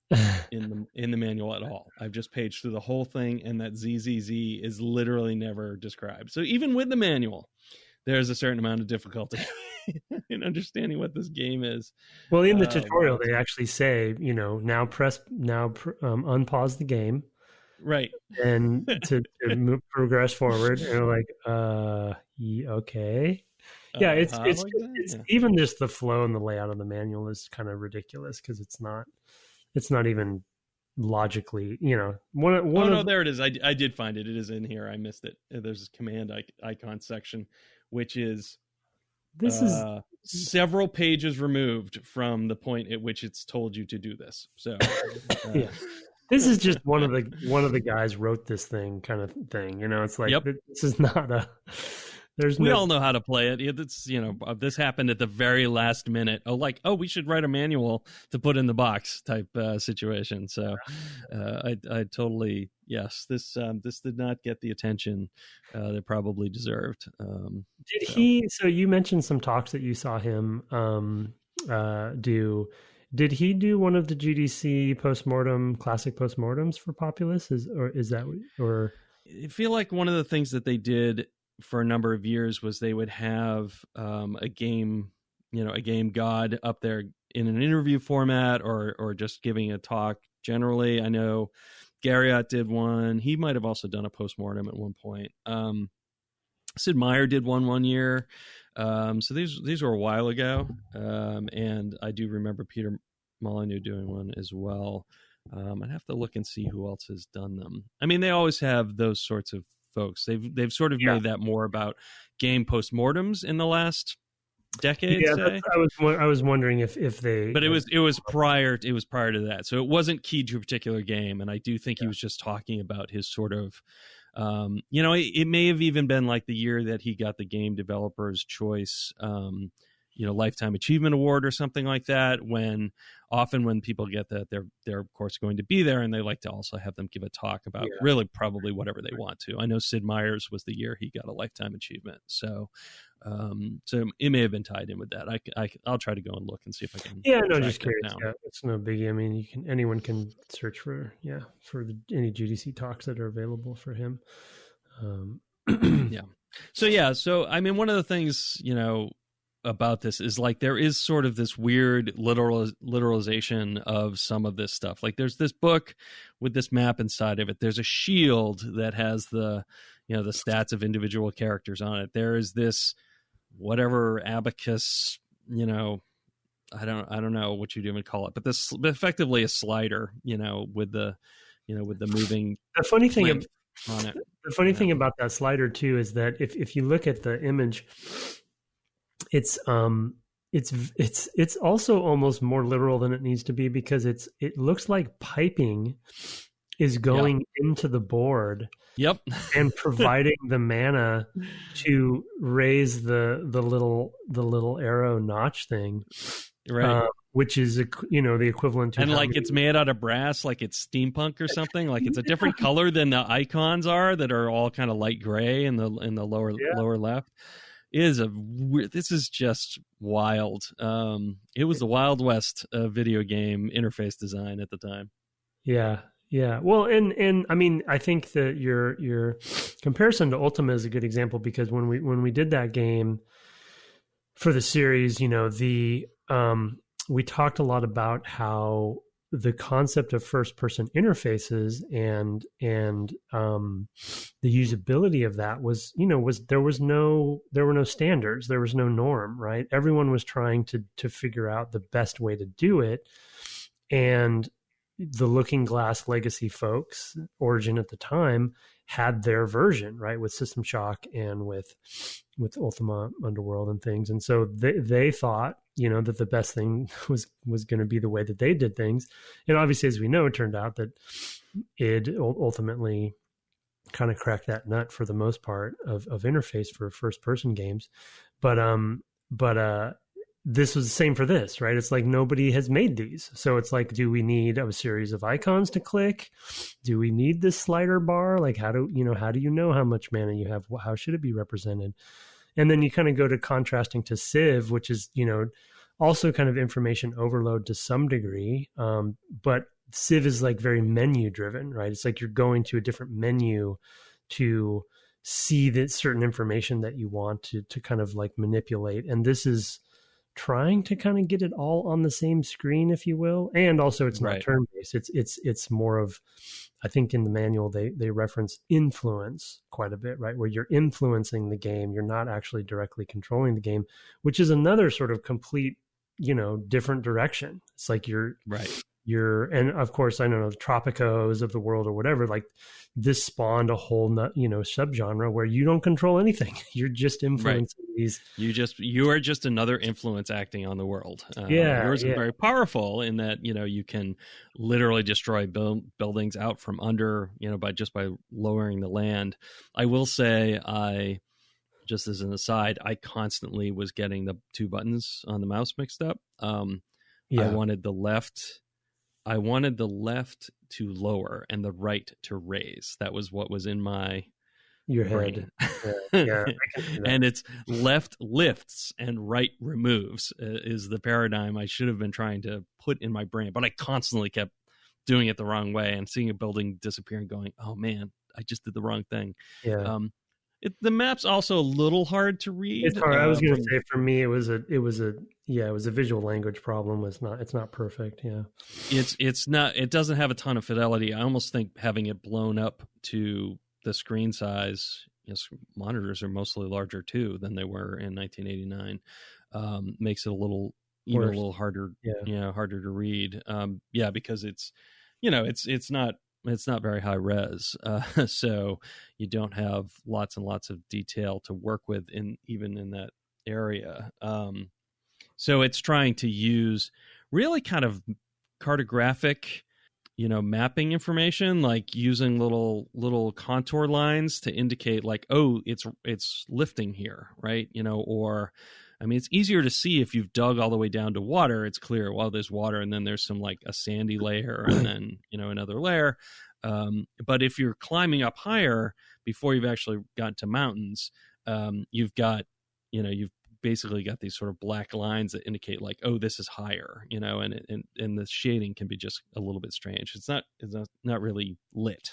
the manual at all. I've just paged through the whole thing, and that ZZZ is literally never described. So even with the manual, there's a certain amount of difficulty in understanding what this game is. Well, in the tutorial, they actually say, unpause the game, right, and to progress forward. And they're like, okay. Yeah, it's even just the flow and the layout of the manual is kind of ridiculous because it's not even logically, there it is. I did find it. It is in here. I missed it. There's a command icon section, which is several pages removed from the point at which it's told you to do this. So this is just one of the guys wrote this thing kind of thing. It's like, this is not a. We all know how to play it. It's this happened at the very last minute. We should write a manual to put in the box type situation. So I totally this did not get the attention that probably deserved. Did he? So you mentioned some talks that you saw him do. Did he do one of the GDC classic postmortems for Populous? I feel like one of the things that they did for a number of years was they would have a game god up there in an interview format or just giving a talk generally. I know Garriott did one. He might have also done a postmortem at one point. Sid Meier did one year. So these were a while ago. And I do remember Peter Molyneux doing one as well. I'd have to look and see who else has done them. I mean, they always have those sorts of folks. They've sort of made that more about game postmortems in the last decade. Yeah, I was wondering if they. But it was prior to that, so it wasn't key to a particular game. And I do think he was just talking about his sort of, it may have even been like the year that he got the Game Developers Choice, Lifetime Achievement Award or something like that. When people get that, they're of course going to be there, and they like to also have them give a talk about really probably whatever they want to. I know Sid Meier's was the year he got a Lifetime Achievement, so it may have been tied in with that. I'll try to go and look and see if I can. Yeah, no, just curious. Yeah, it's no biggie. I mean, anyone can search for any GDC talks that are available for him. So I mean, one of the things about this is like there is sort of this weird literalization of some of this stuff. Like there's this book with this map inside of it. There's a shield that has the the stats of individual characters on it. There is this whatever abacus, I don't know what you'd even call it, but this effectively a slider, with the moving. The funny thing on it. The funny thing about that slider too is that if you look at the image, it's also almost more literal than it needs to be, because it looks like piping is going into the board. Yep. And providing the mana to raise the little arrow notch thing. Right. Which is the equivalent to, and like it's made out of brass, like it's steampunk or something. Like it's a different color than the icons are that are all kind of light gray in the lower left. This is just wild. It was the Wild West video game interface design at the time. Yeah. Well, and I mean, I think that your comparison to Ultima is a good example, because when we did that game for the series, we talked a lot about how the concept of first person interfaces and the usability of that was there were no standards, there was no norm, right? Everyone was trying to figure out the best way to do it. And the Looking Glass legacy folks, Origin at the time, had their version, right, with System Shock and with Ultima Underworld and things. And so they thought, that the best thing was going to be the way that they did things. And obviously, as we know, it turned out that id ultimately kind of crack that nut for the most part of interface for first person games. But this was the same for this, right? It's like nobody has made these. So it's like, do we need a series of icons to click? Do we need this slider bar? Like, how do you know how much mana you have? How should it be represented? And then you kind of go to contrasting to Civ, which is, also kind of information overload to some degree. But Civ is like very menu driven, right? It's like you're going to a different menu to see that certain information that you want to kind of like manipulate. And this is trying to kind of get it all on the same screen, if you will. And also it's not turn-based. It's more of, I think in the manual, they reference influence quite a bit, right? Where you're influencing the game. You're not actually directly controlling the game, which is another sort of complete, different direction. It's like you're, and of course, I don't know, the Tropicos of the world or whatever, like this spawned a whole, subgenre where you don't control anything. You're just influencing these. You are just another influence acting on the world. Yours is very powerful in that, you can literally destroy buildings out from under, by lowering the land. I will say, just as an aside, I constantly was getting the two buttons on the mouse mixed up. I wanted the left to lower and the right to raise. That was what was in your brain. Head. And it's left lifts and right removes is the paradigm I should have been trying to put in my brain. But I constantly kept doing it the wrong way and seeing a building disappear and going, oh man, I just did the wrong thing. Yeah. The map's also a little hard to read. It's hard. I was going to say for me, it was a visual language problem. It's not perfect. Yeah. It's not, it doesn't have a ton of fidelity. I almost think having it blown up to the screen size, monitors are mostly larger too than they were in 1989. Makes it a little harder, harder to read. Because it's not very high res, so you don't have lots and lots of detail to work with even in that area. So it's trying to use really kind of cartographic, mapping information, like using little contour lines to indicate like, oh, it's lifting here, right? It's easier to see if you've dug all the way down to water. It's clear, well, there's water, and then there's some like a sandy layer, and then another layer. But if you're climbing up higher before you've actually gotten to mountains, you've basically got these sort of black lines that indicate like, oh, this is higher, and the shading can be just a little bit strange. It's not really lit.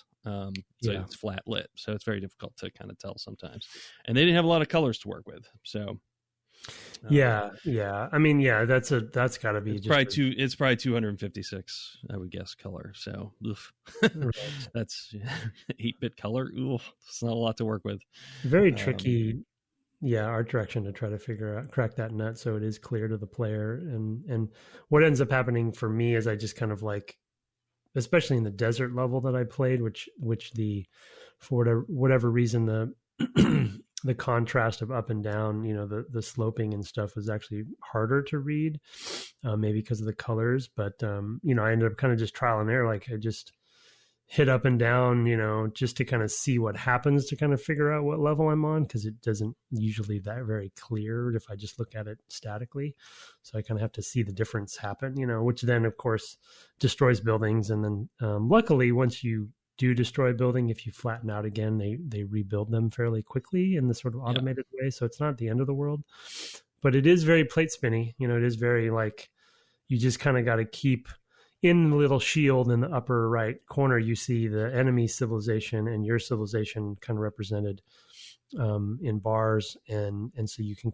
It's flat lit, so it's very difficult to kind of tell sometimes. And they didn't have a lot of colors to work with, so. That's got to be it's probably 256, I would guess, color. So that's 8-bit color. It's not a lot to work with. Very tricky. Art direction to try to crack that nut so it is clear to the player. And what ends up happening for me is I just kind of like, especially in the desert level that I played, which for whatever reason, the contrast of up and down, the sloping and stuff was actually harder to read, maybe because of the colors. But, I ended up kind of just trial and error. Like I just hit up and down, just to kind of see what happens to kind of figure out what level I'm on. Cause it doesn't usually that very clear if I just look at it statically. So I kind of have to see the difference happen, which then of course destroys buildings. And then, luckily once you do destroy a building, if you flatten out again, they rebuild them fairly quickly in this sort of automated way. So it's not the end of the world, but it is very plate spinny. It is very like, you just kind of got to keep in the little shield in the upper right corner. You see the enemy civilization and your civilization kind of represented in bars. And so you can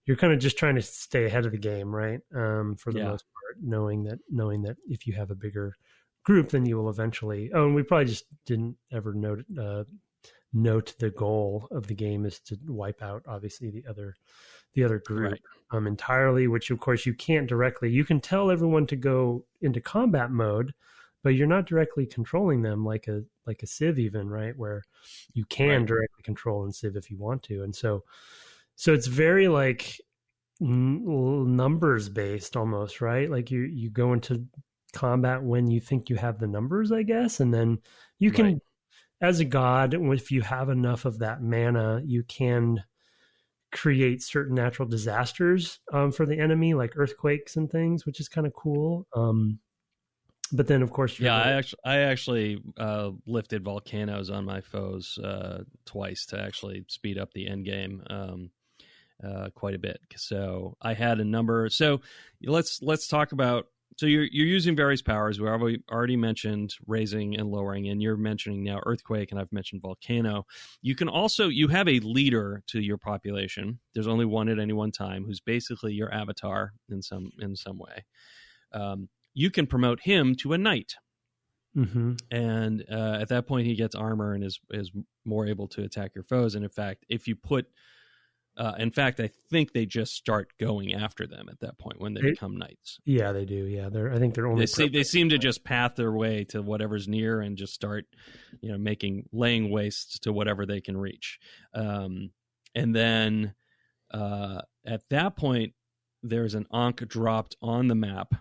you're kind of just trying to stay ahead of the game, right? For the most part, knowing that if you have a bigger group, then you will eventually. Oh, and we probably just didn't ever note the goal of the game is to wipe out obviously the other group entirely, which of course you can't directly. You can tell everyone to go into combat mode, but you're not directly controlling them like a Civ even, right? Where you can directly control in Civ if you want to, and so it's very like numbers based almost, right? Like you go into combat when you think you have the numbers, I guess, and then you can as a god, if you have enough of that mana, you can create certain natural disasters for the enemy, like earthquakes and things, which is kind of cool. But then, of course, I actually lifted volcanoes on my foes twice to actually speed up the end game quite a bit. So I had a number. So let's talk about. So you're using various powers. We already mentioned raising and lowering, and you're mentioning now earthquake, and I've mentioned volcano. You can also, you have a leader to your population. There's only one at any one time, who's basically your avatar in some way. You can promote him to a knight, and at that point he gets armor and is more able to attack your foes. And in fact, if you put I think they just start going after them at that point when they become knights. Yeah, they do. Yeah, I think they're only. They seem to just path their way to whatever's near and just start, laying waste to whatever they can reach. And then at that point, there's an Ankh dropped on the map,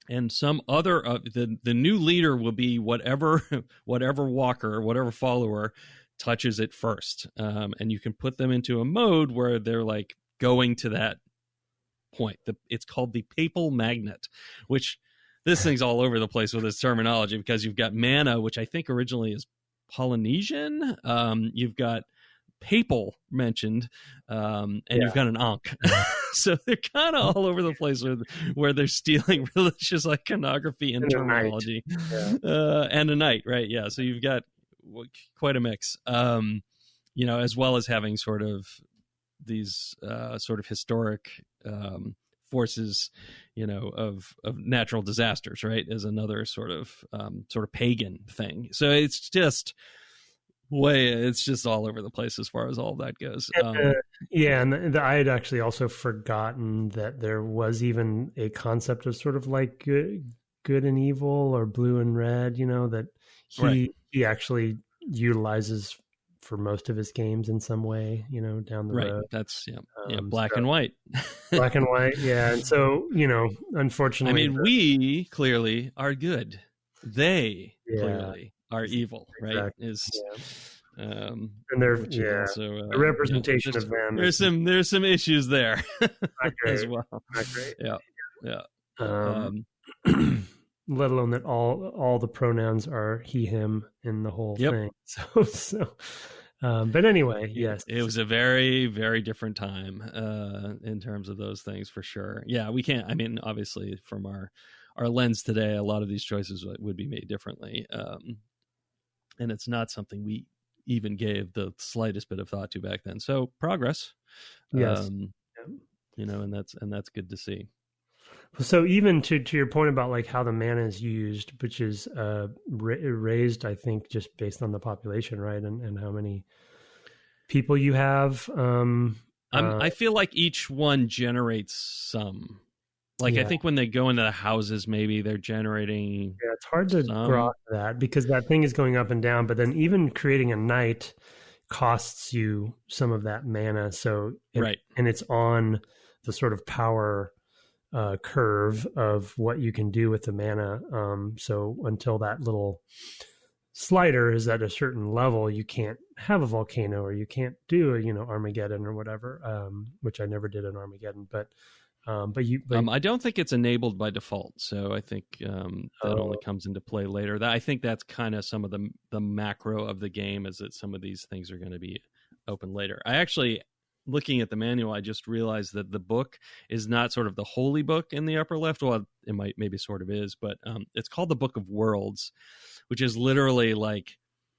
and some other the new leader will be whatever walker, whatever follower touches it first, and you can put them into a mode where they're like going to that point. It's called the papal magnet, which this thing's all over the place with its terminology, because you've got mana, which I think originally is Polynesian. You've got papal mentioned, and you've got an Ankh. So they're kind of all over the place where they're stealing religious iconography and terminology, and a knight, right? Yeah. So you've got quite a mix, as well as having sort of these sort of historic forces, of natural disasters, right, as another sort of pagan thing. So it's just all over the place as far as all that goes. And I had actually also forgotten that there was even a concept of sort of like good and evil, or blue and red, that he actually utilizes for most of his games in some way, down the road. That's black and white. Black and white, yeah. And so, unfortunately, I mean, we clearly are good. They clearly are evil, right? And they're also, a representation of them. There's some issues there as well. Not great. Yeah. Let alone that all the pronouns are he, him in the whole thing. So but anyway, yes. It was a very, very different time in terms of those things, for sure. Yeah, we can't, obviously from our lens today, a lot of these choices would be made differently. And it's not something we even gave the slightest bit of thought to back then. So progress. Yes. And that's good to see. So even to your point about like how the mana is used, which is raised, I think, just based on the population, right, and how many people you have. I feel like each one generates some. Like I think when they go into the houses, maybe they're generating. Yeah, it's hard to grasp that because that thing is going up and down. But then even creating a knight costs you some of that mana. So and it's on the sort of power curve of what you can do with the mana. So until that little slider is at a certain level, you can't have a volcano, or you can't do Armageddon or whatever, which I never did an Armageddon, but I don't think it's enabled by default. So I think that only comes into play later. I think that's kind of some of the macro of the game, is that some of these things are going to be open later. I actually, looking at the manual, I just realized that the book is not sort of the holy book in the upper left. Well, it maybe sort of is, but it's called the Book of Worlds, which is literally like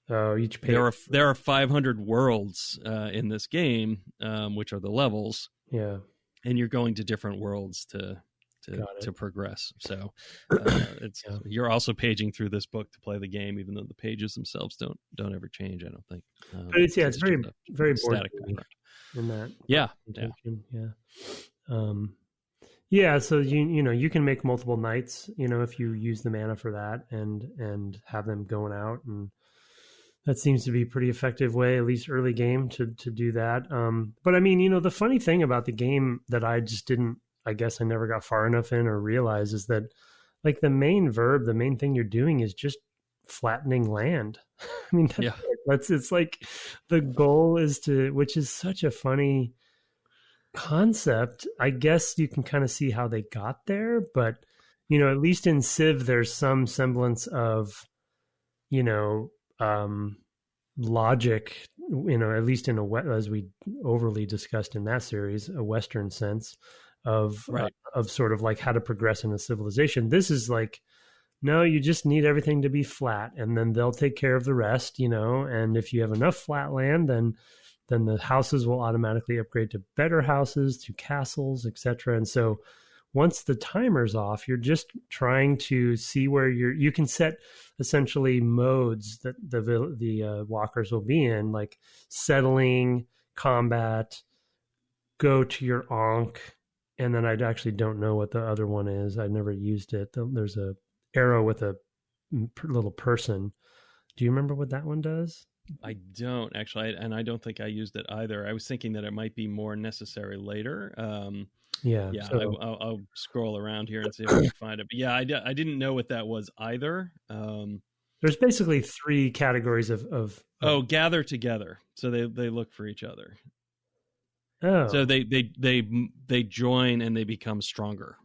each page. There are 500 worlds in this game, which are the levels. Yeah, and you're going to different worlds to progress. So it's you're also paging through this book to play the game, even though the pages themselves don't ever change, I don't think. But it's very very static in that. So you can make multiple knights, if you use the mana for that and have them going out, and that seems to be a pretty effective way, at least early game, to do that. But the funny thing about the game that I never got far enough in or realized, is that like the main verb, the main thing you're doing is just flattening land. I mean, Yeah. it's like the goal is to, which is such a funny concept. I guess you can kind of see how they got there, but at least in Civ, there's some semblance of, you know, logic, at least in as we overly discussed in that series, a Western sense of Right. of sort of like how to progress in a civilization. This is like, no, you just need everything to be flat, and then they'll take care of the rest, And if you have enough flat land, then the houses will automatically upgrade to better houses, to castles, etc. And so once the timer's off, you're just trying to see where you can set essentially modes that the walkers will be in, like settling, combat, go to your Ankh, and then I actually don't know what the other one is. I've never used it. There's a arrow with a little person. Do you remember what that one does? I don't actually, and I don't think I used it either. I was thinking that it might be more necessary later. Yeah. So, I'll scroll around here and see if I can find it. But yeah, I didn't know what that was either. There's basically 3 categories of gather together. So they look for each other. Oh. So they join and they become stronger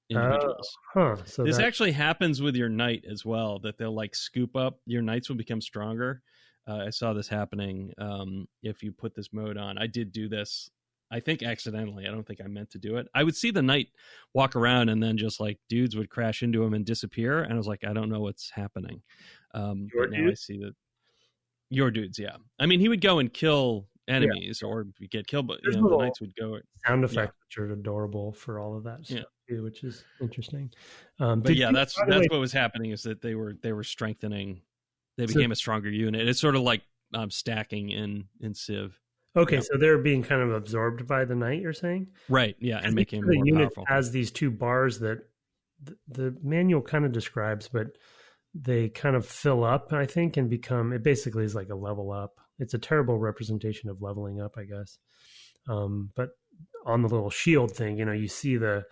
individuals. So this actually happens with your knight as well, that they'll like scoop up. Your knights will become stronger. I saw this happening if you put this mode on. I did do this, I think accidentally. I don't think I meant to do it. I would see the knight walk around and then just like dudes would crash into him and disappear. And I was like, I don't know what's happening. But now I see that your dudes, yeah. I mean, he would go and kill enemies or get killed, but the knights would go. Sound effects which are adorable for all of that stuff too, which is interesting. But that's what was happening, is that they were strengthening. They became a stronger unit. It's sort of like stacking in Civ. Okay, so they're being kind of absorbed by the knight, you're saying? Right, yeah, and making them more unit powerful. Has these 2 bars that the manual kind of describes, but they kind of fill up, I think, and become, it basically is like a level up. It's a terrible representation of leveling up, I guess. But on the little shield thing, you see to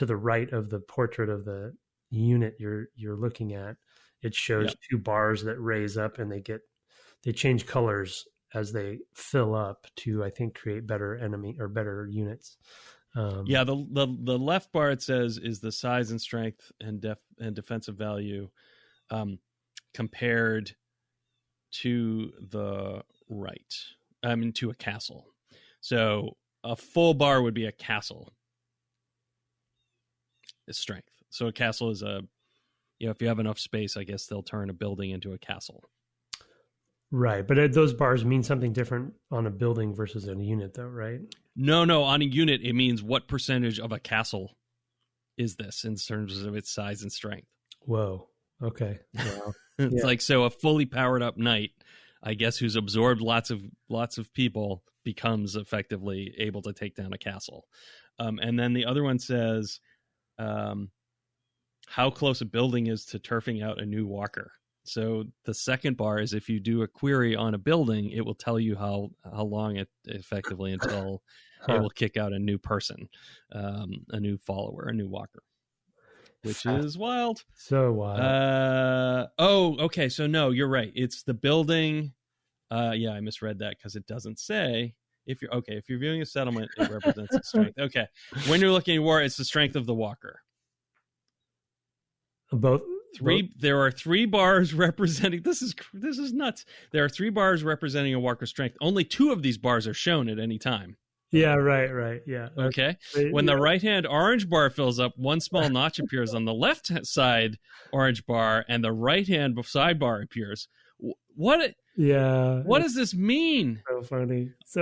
the right of the portrait of the unit you're looking at, it shows 2 bars that raise up, and they change colors as they fill up to, I think, create better enemy or better units. The left bar, it says, is the size and strength and defensive value compared to the right. I mean, to a castle. So a full bar would be a castle. Is strength. So a castle is if you have enough space, I guess they'll turn a building into a castle. Right, but those bars mean something different on a building versus a unit, though, right? No, on a unit, it means what percentage of a castle is this in terms of its size and strength. Whoa, okay. Wow. It's like, so a fully powered up knight, I guess, who's absorbed lots of people, becomes effectively able to take down a castle. And then the other one says how close a building is to turfing out a new walker. So the second bar is if you do a query on a building, it will tell you how long it effectively until it will kick out a new person, a new follower, a new walker, which is wild. So wild. Okay. So no, you're right. It's the building. I misread that because it doesn't say if you're viewing a settlement, it represents its strength. Okay. When you're looking at war, it's the strength of the walker. There are 3 bars representing. This is nuts. There are 3 bars representing a walker's strength. Only 2 of these bars are shown at any time. Yeah, right. Yeah. Okay. When the right-hand orange bar fills up, 1 small notch appears on the left side orange bar, and the right-hand sidebar appears. What? Yeah. What does this mean? So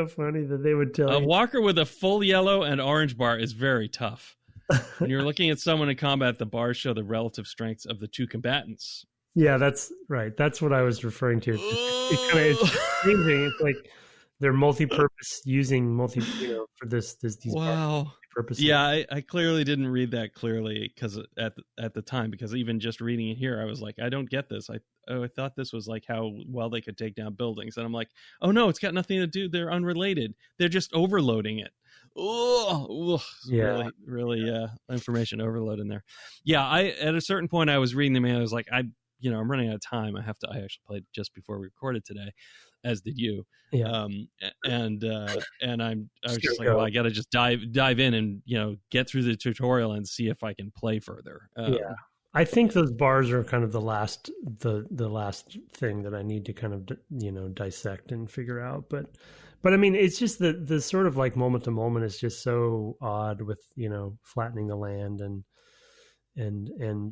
funny that they would tell you. A walker with a full yellow and orange bar is very tough. When you're looking at someone in combat, the bars show the relative strengths of the 2 combatants. Yeah, that's right. That's what I was referring to. It's amazing. It's like they're multi-purpose, using for these wow purposes. Yeah, I clearly didn't read that clearly because at the time, because even just reading it here, I was like, I don't get this. I thought this was like how well they could take down buildings, and I'm like, oh no, it's got nothing to do. They're unrelated. They're just overloading it. Really information overload in there. Yeah, at a certain point I was reading them and I was like, I'm running out of time. I actually played just before we recorded today, as did you. Yeah. And I was just like, well, I got to just dive in and, get through the tutorial and see if I can play further. Yeah. I think those bars are kind of the last thing that I need to kind of, dissect and figure out. But I mean, it's just the sort of like moment to moment is just so odd with, flattening the land and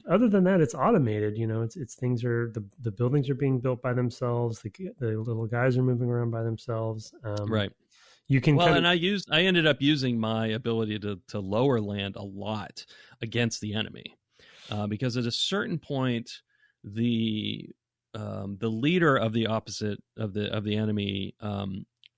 other than that, it's automated, it's things are, the buildings are being built by themselves. The little guys are moving around by themselves. Right. You can I ended up using my ability to lower land a lot against the enemy. Because at a certain point, the leader of the opposite of the enemy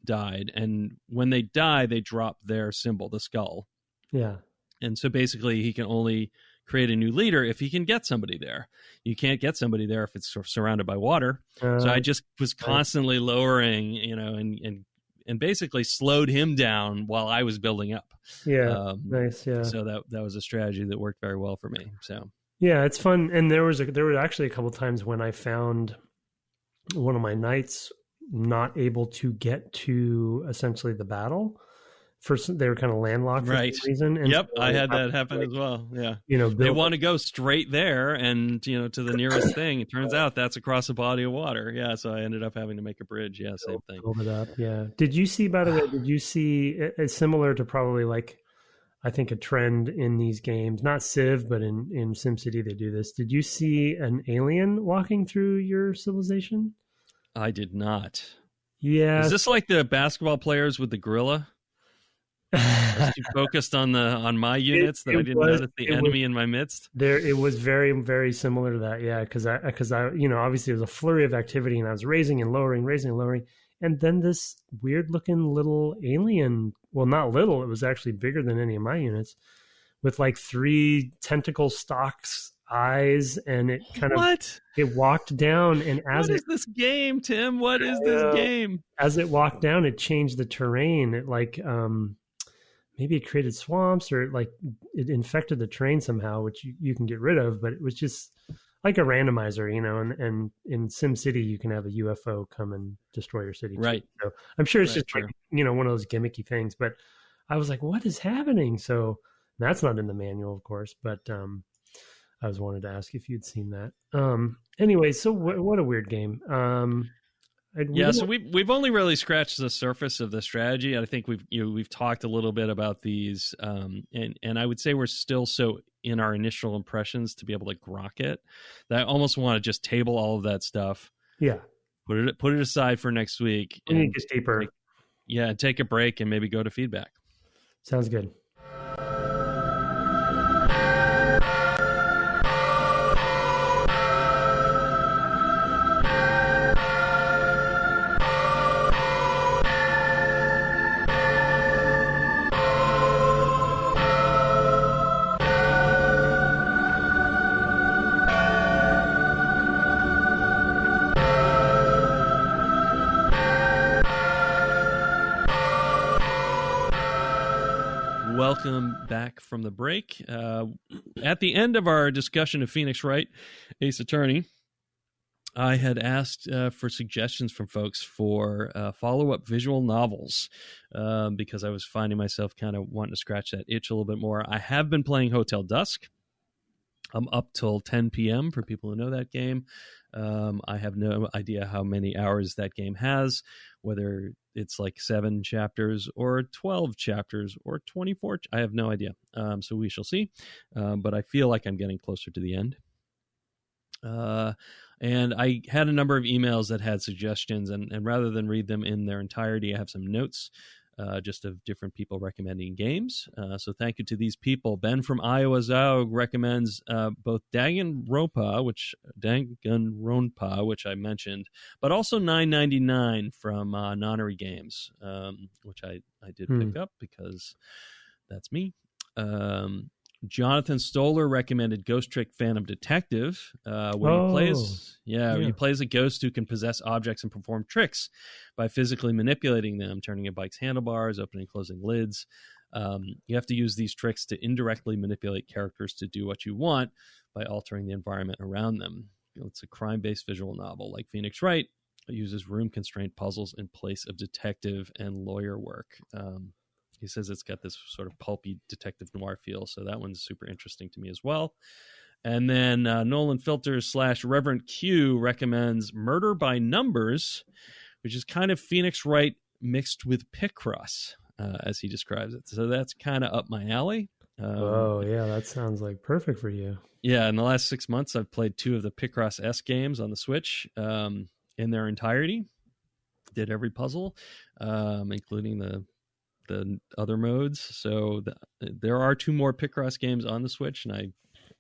died, and when they die, they drop their symbol, the skull. Yeah, and so basically, he can only create a new leader if he can get somebody there. You can't get somebody there if it's surrounded by water. So I just was constantly lowering, and basically slowed him down while I was building up. Yeah, nice. Yeah. So that was a strategy that worked very well for me. So. Yeah, it's fun. And there were actually a couple of times when I found one of my knights not able to get to essentially the battle. First, they were kind of landlocked for some reason. And yep, so I had that happen as well. Yeah, they want to go straight there and to the nearest thing. It turns out that's across a body of water. Yeah, so I ended up having to make a bridge. Yeah, same thing. Build it up. Yeah. Did you see? By the way, it's similar to probably like, I think, a trend in these games, not Civ, but in SimCity, they do this. Did you see an alien walking through your civilization? I did not. Yeah. Is this like the basketball players with the gorilla? I was too focused on my units that I didn't notice the enemy in my midst. It was very, very similar to that. Yeah. Cause I, obviously there was a flurry of activity and I was raising and lowering. And then this weird looking little alien, well, not little, it was actually bigger than any of my units, with like 3 tentacle stalks, eyes, and it kind of it walked down. And what is this game, Tim? What is this game? As it walked down, it changed the terrain. It like maybe it created swamps, or it infected the terrain somehow, which you can get rid of, but it was just like a randomizer, and in SimCity, you can have a UFO come and destroy your city. Right. Too. So I'm sure it's just like, one of those gimmicky things, but I was like, what is happening? So that's not in the manual, of course, but I was wanted to ask if you'd seen that. Anyway, so what a weird game. So we've only really scratched the surface of the strategy. I think we've talked a little bit about these, and I would say we're still so in our initial impressions to be able to grok it that I almost want to just table all of that stuff. Yeah, put it aside for next week. And get deeper. Take a break and maybe go to feedback. Sounds good. Welcome back from the break. At the end of our discussion of Phoenix Wright, Ace Attorney, I had asked for suggestions from folks for follow-up visual novels because I was finding myself kind of wanting to scratch that itch a little bit more. I have been playing Hotel Dusk. I'm up till 10 p.m. for people who know that game. I have no idea how many hours that game has, whether it's like 7 chapters or 12 chapters or 24. I have no idea. So we shall see. But I feel like I'm getting closer to the end. And I had a number of emails that had suggestions, and rather than read them in their entirety, I have some notes just of different people recommending games. So thank you to these people. Ben from Iowa Zog recommends both Danganronpa, which I mentioned, but also 999 from Nonary Games, which I did pick up because that's me. Jonathan Stoller recommended Ghost Trick Phantom Detective, where he plays a ghost who can possess objects and perform tricks by physically manipulating them, turning a bike's handlebars, opening and closing lids. You have to use these tricks to indirectly manipulate characters to do what you want by altering the environment around them. it's a crime-based visual novel. Like Phoenix Wright, it uses room-constrained puzzles in place of detective and lawyer work. He says it's got this sort of pulpy detective noir feel, so that one's super interesting to me as well. And then Nolan Filters / Reverend Q recommends Murder by Numbers, which is kind of Phoenix Wright mixed with Picross, as he describes it. So that's kind of up my alley. Oh, yeah, that sounds like perfect for you. Yeah, in the last 6 months, I've played 2 of the Picross S games on the Switch in their entirety. Did every puzzle, including the other modes. So there are 2 more Picross games on the Switch, and I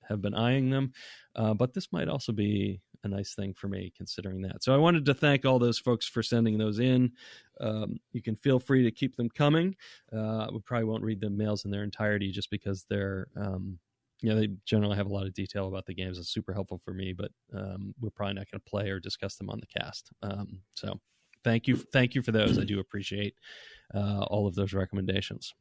have been eyeing them. But this might also be a nice thing for me, considering that. So I wanted to thank all those folks for sending those in. You can feel free to keep them coming. We probably won't read the mails in their entirety just because they're, they generally have a lot of detail about the games. It's super helpful for me, but we're probably not going to play or discuss them on the cast. So thank you for those. I do appreciate all of those recommendations.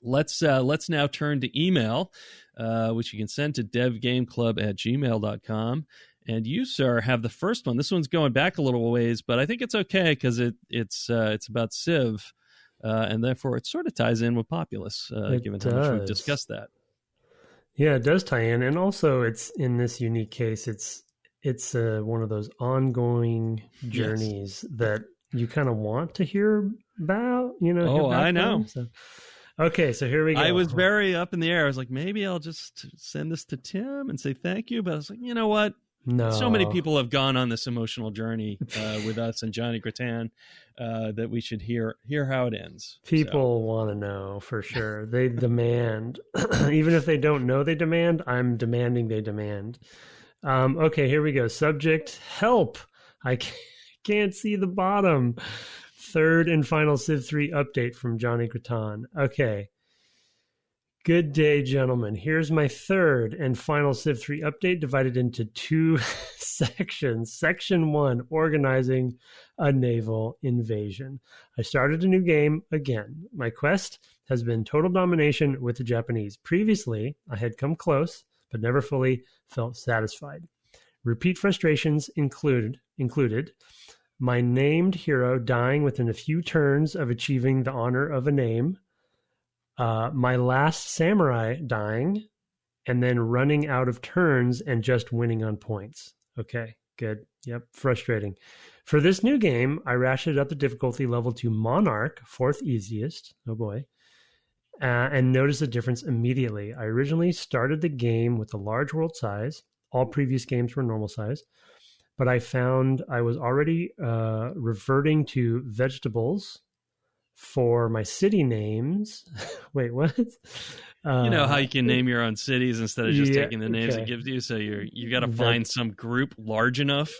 Let's now turn to email, which you can send to devgameclub@gmail.com. And you, sir, have the first one. This one's going back a little ways, but I think it's okay because it's about Civ, and therefore it sort of ties in with Populous, given how much we've discussed that. Yeah, it does tie in, and also it's in this unique case. It's one of those ongoing journeys that you kind of want to hear about. I know. So. Okay, so here we go. I was very up in the air. I was like, maybe I'll just send this to Tim and say thank you. But I was like, you know what? No. So many people have gone on this emotional journey with us and Johnny Gratin that we should hear how it ends. People want to know for sure. They demand. Even if they don't know they demand, I'm demanding they demand. Okay, here we go. Subject, help. I can't see the bottom. Third and final Civ 3 update from Johnny Gratin. Okay. Good day, gentlemen. Here's my third and final Civ 3 update divided into 2 sections. Section 1, organizing a naval invasion. I started a new game again. My quest has been total domination with the Japanese. Previously, I had come close, but never fully felt satisfied. Repeat frustrations included my named hero dying within a few turns of achieving the honor of a name, my last samurai dying, and then running out of turns and just winning on points. Okay, good. Yep, frustrating. For this new game, I ratcheted up the difficulty level to Monarch, 4th easiest. Oh boy. And noticed a difference immediately. I originally started the game with a large world size. All previous games were normal size. But I found I was already reverting to vegetables for my city names. Wait, what? You know how you can name your own cities instead of just taking the names it gives you. So you got to find some group large enough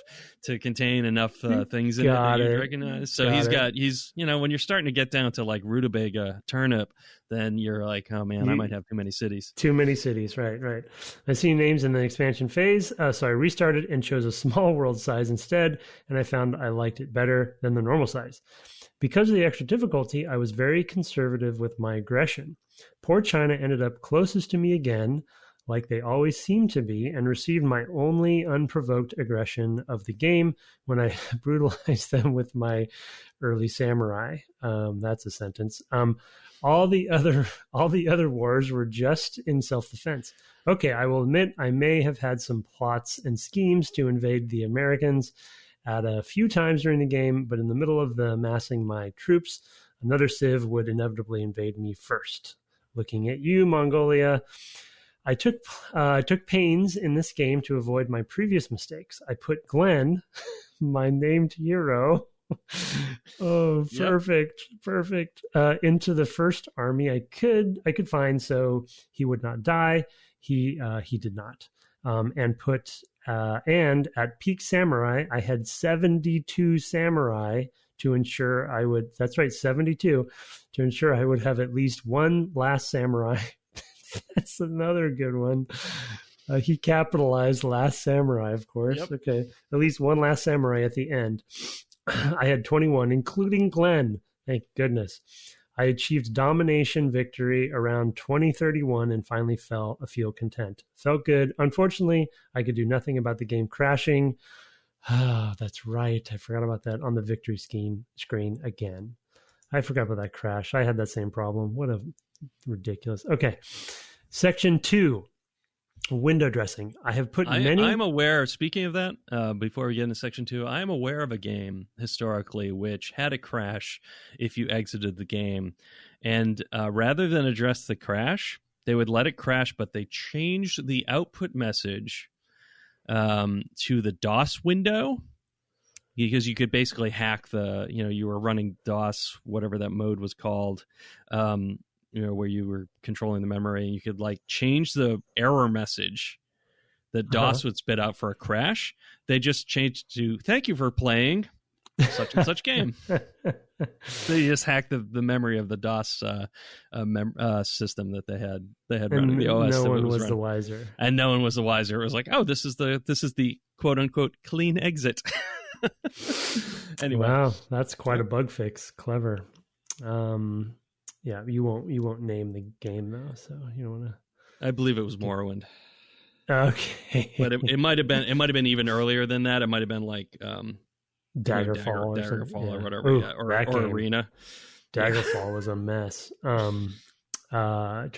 to contain enough things in it that you recognize. So he's when you're starting to get down to like rutabaga turnip, then you're like, oh man, I might have too many cities. Too many cities, right. I see names in the expansion phase, so I restarted and chose a small world size instead, and I found I liked it better than the normal size. Because of the extra difficulty, I was very conservative with my aggression. Poor China ended up closest to me again, like they always seem to be, and received my only unprovoked aggression of the game when I brutalized them with my early samurai. That's a sentence. All the other wars were just in self-defense. Okay, I will admit I may have had some plots and schemes to invade the Americans at a few times during the game, but in the middle of the amassing my troops, another Civ would inevitably invade me first. Looking at you, Mongolia. I took pains in this game to avoid my previous mistakes. I put Glenn, my named hero, perfect, into the first army I could find, so he would not die. He did not, and at peak samurai, I had 72 samurai to ensure I would. That's right, 72 to ensure I would have at least one last samurai. That's another good one. He capitalized last samurai, of course. Yep. Okay, at least one last samurai at the end. I had 21, including Glenn. Thank goodness. I achieved domination victory around 2031 and finally feel content. Felt good. Unfortunately, I could do nothing about the game crashing. Ah, that's right. I forgot about that on the victory screen again. I forgot about that crash. I had that same problem. What a ridiculous. Okay. Section 2. Window dressing. I have put many... I'm aware, speaking of that, before we get into section 2, I am aware of a game historically which had a crash if you exited the game. And rather than address the crash, they would let it crash, but they changed the output message to the DOS window, because you could basically hack you were running DOS, whatever that mode was called, where you were controlling the memory, and you could change the error message that DOS would spit out for a crash. They just changed to "Thank you for playing such and such game." So you just hacked the memory of the DOS system that they had running the OS. No one was the wiser, and no one was the wiser. It was like, oh, this is the quote unquote clean exit. Anyway, wow, that's quite a bug fix. Clever. Yeah, you won't name the game though, so you don't want to. I believe it was Morrowind. Okay, but it might have been even earlier than that. It might have been Daggerfall or whatever, or Arena. Daggerfall was a mess. I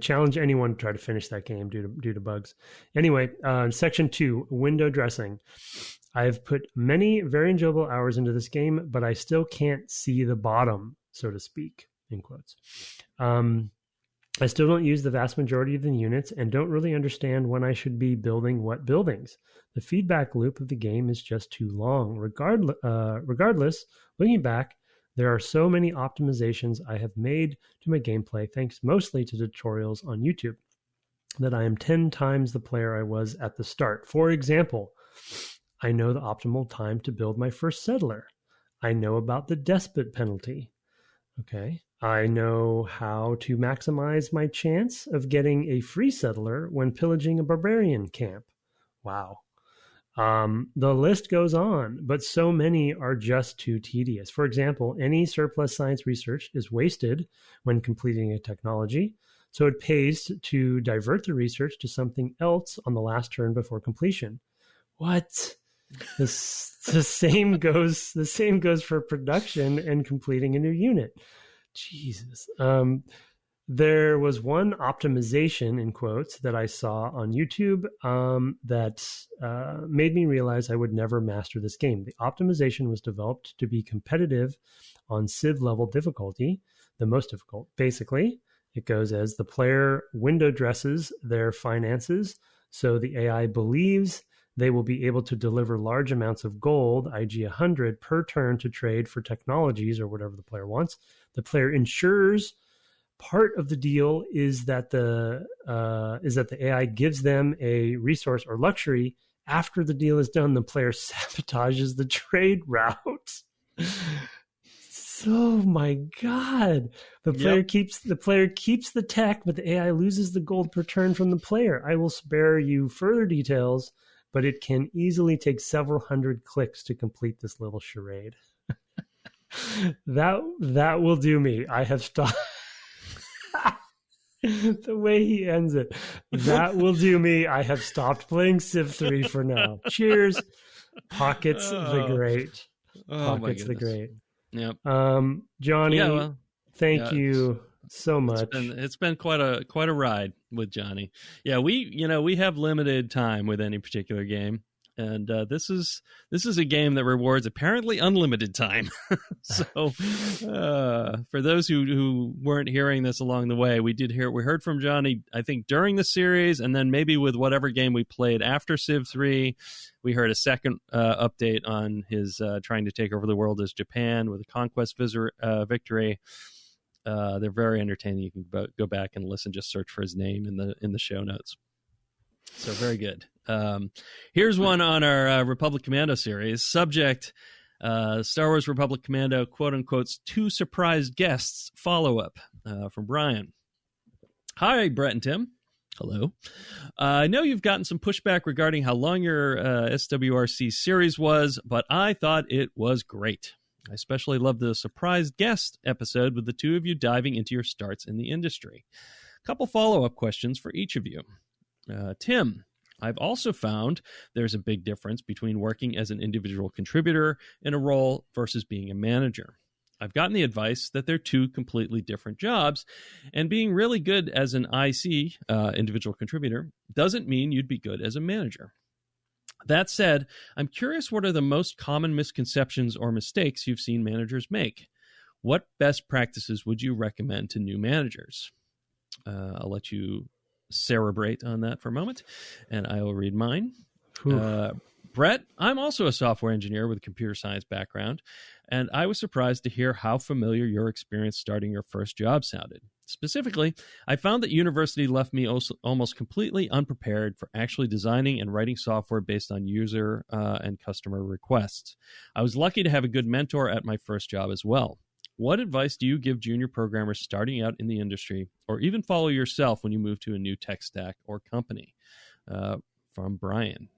challenge anyone to try to finish that game due to bugs. Anyway, section 2, window dressing. I've put many very enjoyable hours into this game, but I still can't see the bottom, so to speak. In quotes. I still don't use the vast majority of the units and don't really understand when I should be building what buildings. The feedback loop of the game is just too long. Regardless, looking back, there are so many optimizations I have made to my gameplay, thanks mostly to tutorials on YouTube, that I am 10 times the player I was at the start. For example, I know the optimal time to build my first settler. I know about the despot penalty. Okay. I know how to maximize my chance of getting a free settler when pillaging a barbarian camp. Wow. The list goes on, but so many are just too tedious. For example, any surplus science research is wasted when completing a technology, so it pays to divert the research to something else on the last turn before completion. What? The same goes for production and completing a new unit. Jesus. There was one optimization, in quotes, that I saw on YouTube that made me realize I would never master this game. The optimization was developed to be competitive on Civ level difficulty, the most difficult. Basically, it goes as the player window dresses their finances, so the AI believes they will be able to deliver large amounts of gold, i.e. 100, per turn to trade for technologies or whatever the player wants. The player ensures part of the deal is that the AI gives them a resource or luxury. After the deal is done, the player sabotages the trade route. Oh my God. The player keeps the tech, but the AI loses the gold per turn from the player. I will spare you further details, but it can easily take several hundred clicks to complete this little charade. That will do me. I have stopped. The way he ends it. That will do me. I have stopped playing Civ 3 for now. Cheers. Pockets the Great. Pockets the Great. Yep. Johnny, thank you so much. It's been quite a ride with Johnny. Yeah, we have limited time with any particular game, and this is a game that rewards apparently unlimited time. So for those who weren't hearing this along the way, we heard from Johnny, I think, during the series, and then maybe with whatever game we played after Civ 3, we heard a second update on his trying to take over the world as Japan with a conquest victory. They're very entertaining. You can go back and listen. Just search for his name in the show notes. So very good. Here's one on our Republic Commando series. Subject: Star Wars Republic Commando, quote unquote, 2 surprise guests follow-up from Brian. Hi, Brett and Tim. Hello. I know you've gotten some pushback regarding how long your SWRC series was, but I thought it was great. I especially love the surprise guest episode with the two of you diving into your starts in the industry. A couple follow-up questions for each of you. Tim, I've also found there's a big difference between working as an individual contributor in a role versus being a manager. I've gotten the advice that they're two completely different jobs, and being really good as an IC, individual contributor, doesn't mean you'd be good as a manager. That said, I'm curious, what are the most common misconceptions or mistakes you've seen managers make? What best practices would you recommend to new managers? I'll let you cerebrate on that for a moment, and I will read mine. Brett, I'm also a software engineer with a computer science background, and I was surprised to hear how familiar your experience starting your first job sounded. Specifically, I found that university left me almost completely unprepared for actually designing and writing software based on user and customer requests. I was lucky to have a good mentor at my first job as well. What advice do you give junior programmers starting out in the industry, or even follow yourself when you move to a new tech stack or company? From Brian.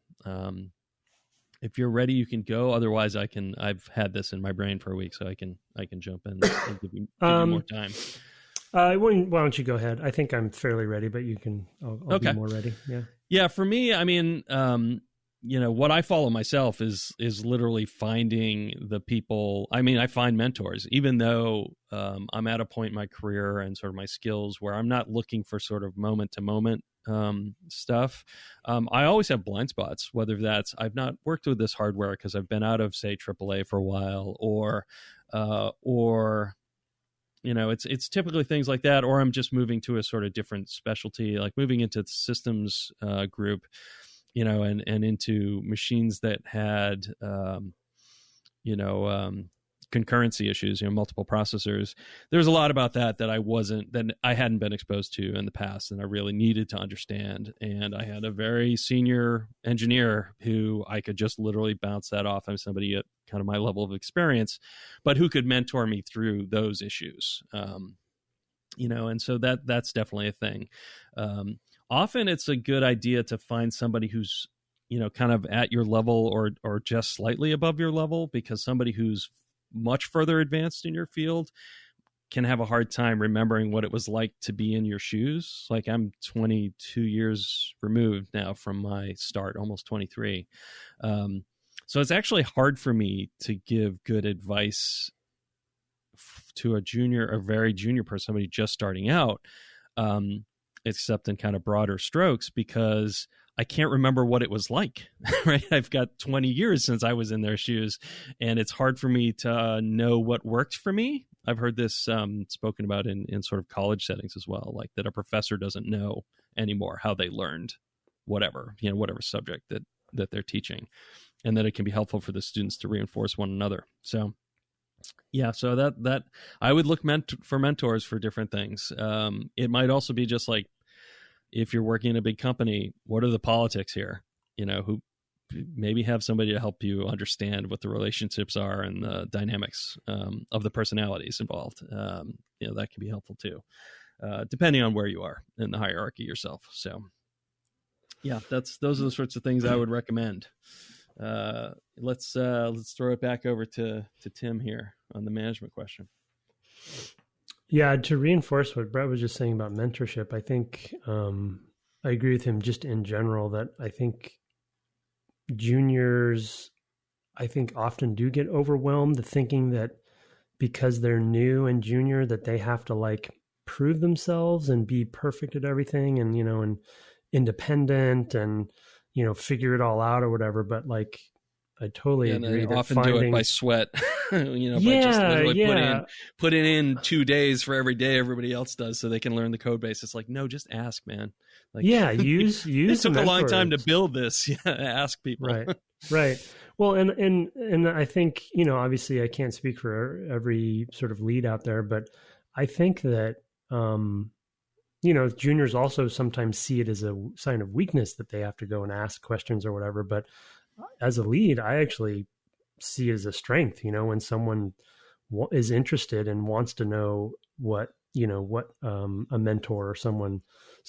If you're ready, you can go. Otherwise, I've had this in my brain for a week, so I can jump in and give you more time. Why don't you go ahead? I think I'm fairly ready, but you can. I'll be more ready. Yeah. Yeah. For me, I mean, what I follow myself is literally finding the people. I mean, I find mentors, even though I'm at a point in my career and sort of my skills where I'm not looking for sort of moment to moment stuff. I always have blind spots, whether that's I've not worked with this hardware because I've been out of, say, AAA for a while, or it's typically things like that, or I'm just moving to a sort of different specialty, like moving into the systems group, and into machines that had, concurrency issues, multiple processors. There's a lot about that I hadn't been exposed to in the past, and I really needed to understand. And I had a very senior engineer who I could just literally bounce that off. I'm somebody at kind of my level of experience, but who could mentor me through those issues. And so that's definitely a thing. Often it's a good idea to find somebody who's, kind of at your level or just slightly above your level, because somebody who's much further advanced in your field can have a hard time remembering what it was like to be in your shoes. Like, I'm 22 years removed now from my start, almost 23. So it's actually hard for me to give good advice to a very junior person, somebody just starting out, except in kind of broader strokes, because I can't remember what it was like, right? I've got 20 years since I was in their shoes, and it's hard for me to know what worked for me. I've heard this spoken about in sort of college settings as well, like that a professor doesn't know anymore how they learned whatever subject that they're teaching, and that it can be helpful for the students to reinforce one another. So yeah, so that I would look for mentors for different things. It might also be just like, if you're working in a big company, what are the politics here? Who maybe have somebody to help you understand what the relationships are and the dynamics of the personalities involved. That can be helpful too, depending on where you are in the hierarchy yourself. So yeah, those are the sorts of things I would recommend. Let's throw it back over to Tim here on the management question. Yeah, to reinforce what Brett was just saying about mentorship, I think I agree with him just in general that I think juniors, often do get overwhelmed thinking that because they're new and junior that they have to like prove themselves and be perfect at everything and, and independent and, figure it all out or whatever. But like, I totally agree. They often do it by sweat, by just literally putting in 2 days for every day everybody else does, so they can learn the code base. It's like, no, just ask, man. Like, use. It took a long time to build this. Yeah, ask people. Right. Well, and I think obviously I can't speak for every sort of lead out there, but I think that juniors also sometimes see it as a sign of weakness that they have to go and ask questions or whatever, but as a lead, I actually see it as a strength, when someone is interested and wants to know what a mentor or someone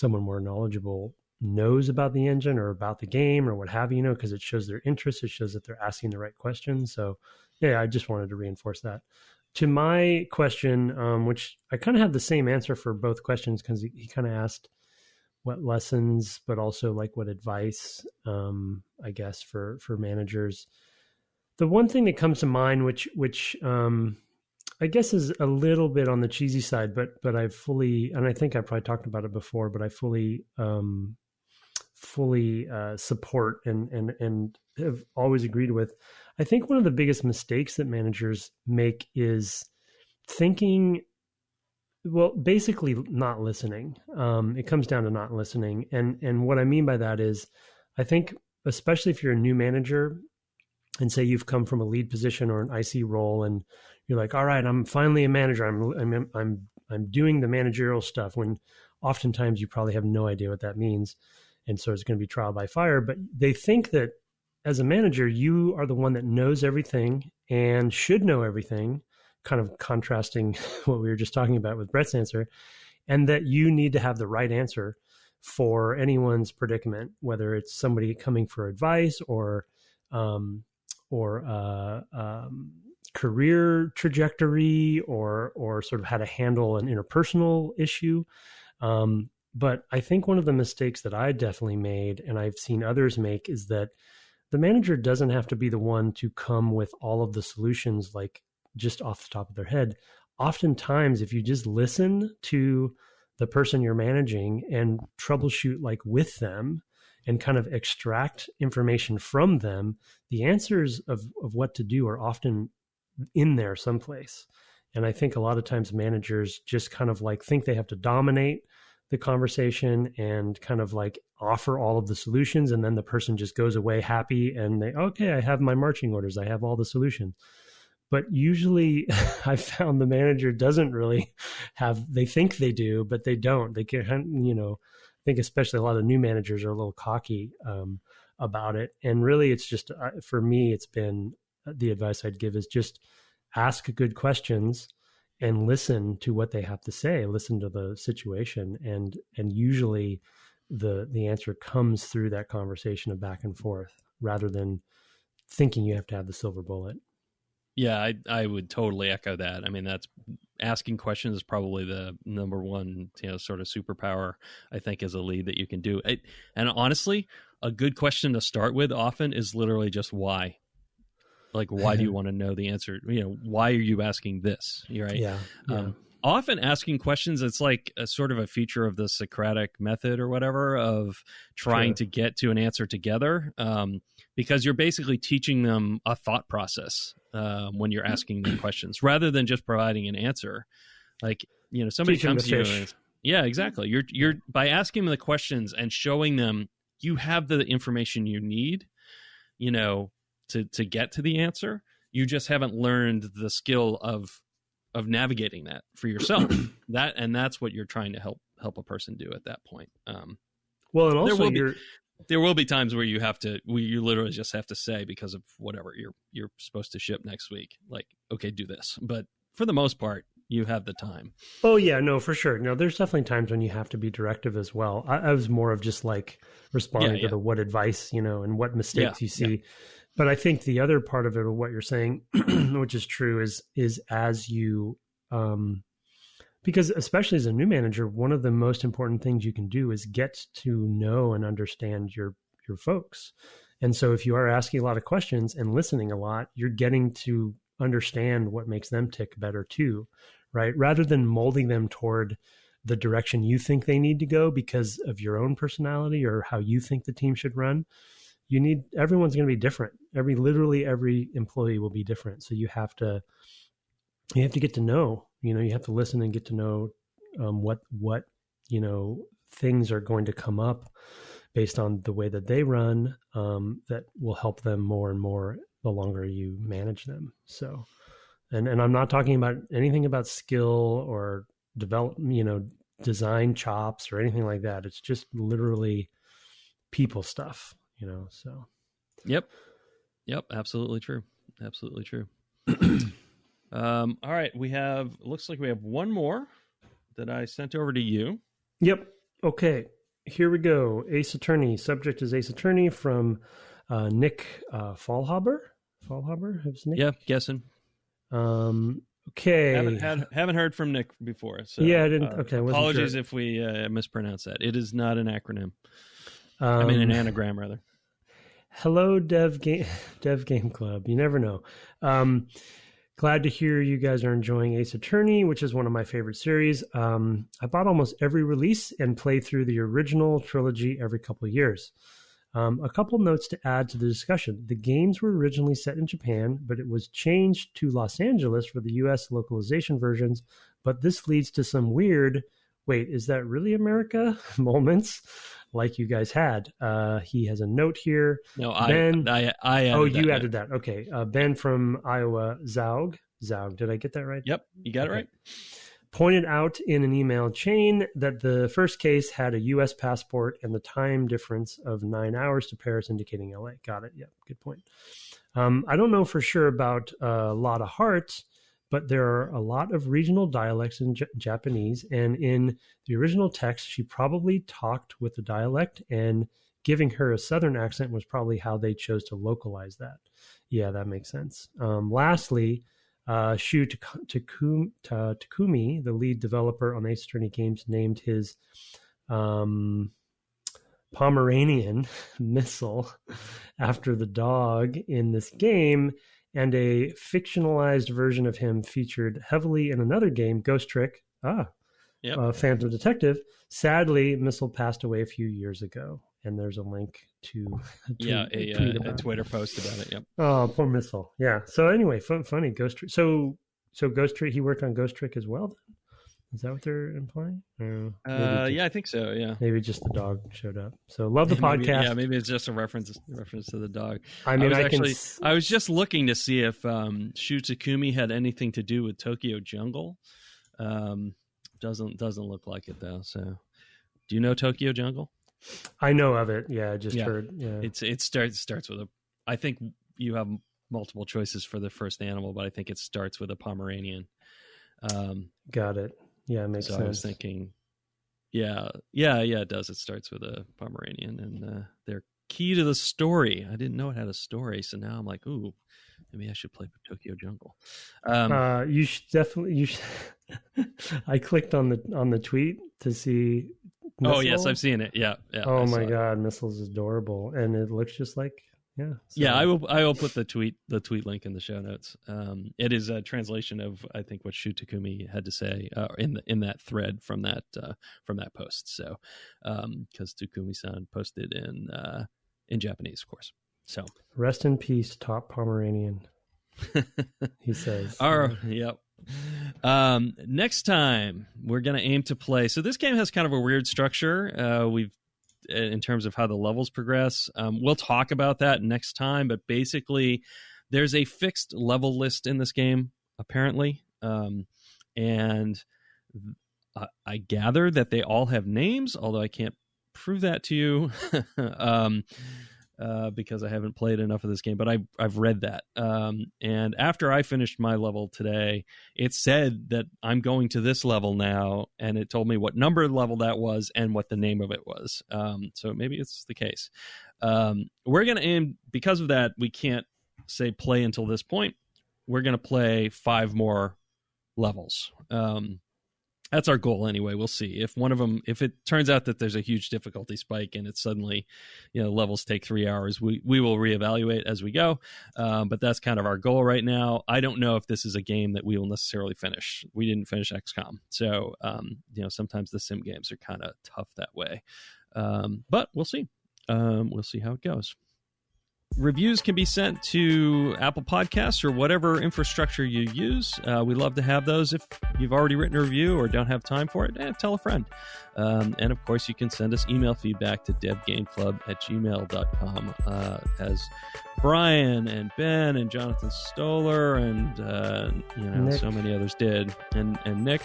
more knowledgeable knows about the engine or about the game or what have you, because it shows their interest. It shows that they're asking the right questions. So Yeah, I just wanted to reinforce that. To my question, which I kind of have the same answer for both questions, because he kind of asked what lessons, but also like what advice, I guess, for managers. The one thing that comes to mind, which I guess is a little bit on the cheesy side, but I fully, and I think I probably talked about it before, but I fully support and have always agreed with. I think one of the biggest mistakes that managers make is thinking, well, basically not listening. It comes down to not listening. And what I mean by that is, I think, especially if you're a new manager and say you've come from a lead position or an IC role, and you're like, all right, I'm finally a manager. I'm doing the managerial stuff, when oftentimes you probably have no idea what that means. And so it's going to be trial by fire. But they think that as a manager, you are the one that knows everything and should know everything, kind of contrasting what we were just talking about with Brett's answer, and that you need to have the right answer for anyone's predicament, whether it's somebody coming for advice or career trajectory or sort of how to handle an interpersonal issue. But I think one of the mistakes that I definitely made, and I've seen others make, is that the manager doesn't have to be the one to come with all of the solutions, like just off the top of their head. Oftentimes, if you just listen to the person you're managing and troubleshoot like with them and kind of extract information from them, the answers of what to do are often in there someplace. And I think a lot of times managers just kind of like think they have to dominate the conversation and kind of like offer all of the solutions. And then the person just goes away happy and okay, I have my marching orders. I have all the solutions. But usually I found the manager doesn't really have, they think they do, but they don't. They can, I think especially a lot of new managers are a little cocky about it. And really it's just, for me, it's been the advice I'd give is just ask good questions and listen to what they have to say, listen to the situation. And usually the answer comes through that conversation of back and forth rather than thinking you have to have the silver bullet. Yeah, I would totally echo that. I mean, that's asking questions is probably the number one, sort of superpower, I think, as a lead that you can do. And honestly, a good question to start with often is literally just why. Like, why do you want to know the answer? Why are you asking this? Right? Yeah. Often asking questions, it's like a sort of a feature of the Socratic method or whatever of trying to get to an answer together, because you're basically teaching them a thought process when you're asking them questions rather than just providing an answer. Like, somebody comes to you and, yeah, exactly. You're by asking them the questions and showing them you have the information you need, to get to the answer. You just haven't learned the skill of navigating that for yourself. That's what you're trying to help a person do at that point. Well, and also there will be times where you literally just have to say, because of whatever you're supposed to ship next week, like, okay, do this. But for the most part, you have the time. Oh yeah, no, for sure. No, there's definitely times when you have to be directive as well. I was more of just like responding to the what advice, and what mistakes you see. Yeah. But I think the other part of it, of what you're saying, which is true, is as you, because especially as a new manager, one of the most important things you can do is get to know and understand your folks. And so if you are asking a lot of questions and listening a lot, you're getting to understand what makes them tick better too, right? Rather than molding them toward the direction you think they need to go because of your own personality or how you think the team should run. Everyone's going to be different. Literally every employee will be different. So you have to get to know, you have to listen and get to know what things are going to come up based on the way that they run, that will help them more and more the longer you manage them. So, and I'm not talking about anything about skill or design chops or anything like that. It's just literally people stuff. So. Yep. Absolutely true. All right. Looks like we have one more that I sent over to you. Yep. Okay. Here we go. Ace Attorney. Subject is Ace Attorney from Nick Faulhaber. Fallhaber? Has Nick? Yeah, guessing. Okay. Haven't heard from Nick before. So yeah, I didn't. Okay, apologies if we mispronounce that. It is not an acronym. I mean, an anagram rather. Hello, Dev Game Club. You never know. Glad to hear you guys are enjoying Ace Attorney, which is one of my favorite series. I bought almost every release and play through the original trilogy every couple of years. A couple notes to add to the discussion. The games were originally set in Japan, but it was changed to Los Angeles for the U.S. localization versions. But this leads to some weird, wait, is that really America? moments like you guys had. He has a note here. No, Ben, I added you that added that. Okay. Ben from Iowa, Zaug, did I get that right? Yep, you got it right. Pointed out in an email chain that the first case had a U.S. passport and the time difference of 9 hours to Paris, indicating L.A. Got it. Yeah, good point. I don't know for sure about a lot of hearts, but there are a lot of regional dialects in Japanese, and in the original text, she probably talked with the dialect, and giving her a southern accent was probably how they chose to localize that. Yeah, that makes sense. Lastly, Shu Takumi, the lead developer on Ace Attorney games, named his Pomeranian missile after the dog in this game, and a fictionalized version of him featured heavily in another game, Ghost Trick, Phantom Detective. Sadly, Missile passed away a few years ago, and there's a link to a Twitter post about it. Yep. Oh, poor Missile. Yeah. So anyway, funny Ghost Trick. So Ghost Trick. He worked on Ghost Trick as well. Then? Is that what they're implying? Yeah, I think so. Yeah. Maybe just the dog showed up. So love the podcast. Maybe it's just a reference to the dog. I mean, I was just looking to see if Shu Takumi had anything to do with Tokyo Jungle. Doesn't look like it though. So, do you know Tokyo Jungle? I know of it. Yeah, I just heard. Yeah, it starts with a. I think you have multiple choices for the first animal, but I think it starts with a Pomeranian. Got it. Yeah, it makes sense. I was thinking, it does. It starts with a Pomeranian, and they're key to the story. I didn't know it had a story, so now I'm like, ooh, maybe I should play Tokyo Jungle. You should definitely. I clicked on the tweet to see. Missile. Oh yes, I've seen it. Yeah. Oh my God, Missile's adorable, and it looks just like. Yeah. So. Yeah, I will put the tweet link in the show notes. It is a translation of I think what Shu Takumi had to say in that thread from that post. So because Takumi-san posted in Japanese, of course. So rest in peace, top Pomeranian. He says. Yep. Next time we're gonna aim to play. So this game has kind of a weird structure. In terms of how the levels progress. We'll talk about that next time, but basically there's a fixed level list in this game, apparently. And I gather that they all have names, although I can't prove that to you because I haven't played enough of this game, but I've read that. And after I finished my level today, it said that I'm going to this level now, and it told me what number level that was and what the name of it was. So maybe it's the case. We're going to aim, because of that, we can't say play until this point. We're going to play 5 more levels. That's our goal anyway. We'll see if it turns out that there's a huge difficulty spike and it's suddenly, levels take 3 hours, we will reevaluate as we go. But that's kind of our goal right now. I don't know if this is a game that we will necessarily finish. We didn't finish XCOM. So, sometimes the sim games are kind of tough that way. But we'll see. We'll see how it goes. Reviews can be sent to Apple Podcasts or whatever infrastructure you use. We'd love to have those. If you've already written a review or don't have time for it, tell a friend. And of course, you can send us email feedback to devgameclub@gmail.com, as Brian and Ben and Jonathan Stoller and so many others did. And Nick.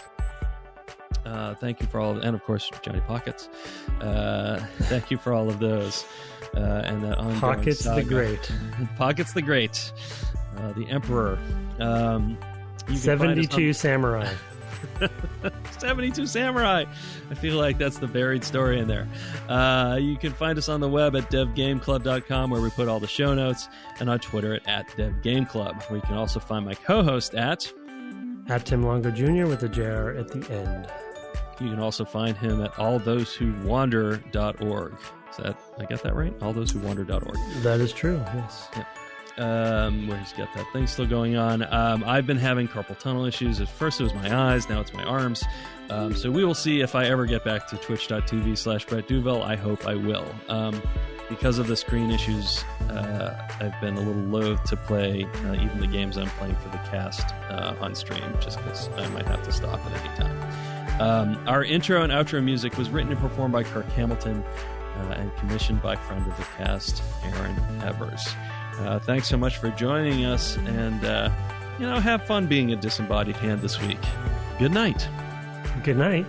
Thank you for all and of course Johnny Pockets. Thank you for all of those. And that ongoing Pockets saga. the Great. Pockets the Great. The Emperor. 72 Samurai. 72 Samurai. I feel like that's the buried story in there. You can find us on the web at devgameclub.com, where we put all the show notes, and on Twitter at devgameclub, where you can also find my co-host at Tim Longo Jr. with a JR at the end. You can also find him at allthosewhowander.org. Is that, I got that right? Allthosewhowander.org. That is true, yes. Yep. Where he's got that thing still going on. I've been having carpal tunnel issues. At first it was my eyes, now it's my arms. So we will see if I ever get back to twitch.tv/Brett Duvel. I hope I will. Because of the screen issues, I've been a little loath to play even the games I'm playing for the cast on stream, just because I might have to stop at any time. Our intro and outro music was written and performed by Kirk Hamilton and commissioned by friend of the cast, Aaron Evers. Thanks so much for joining us, and have fun being a disembodied hand this week. Good night. Good night.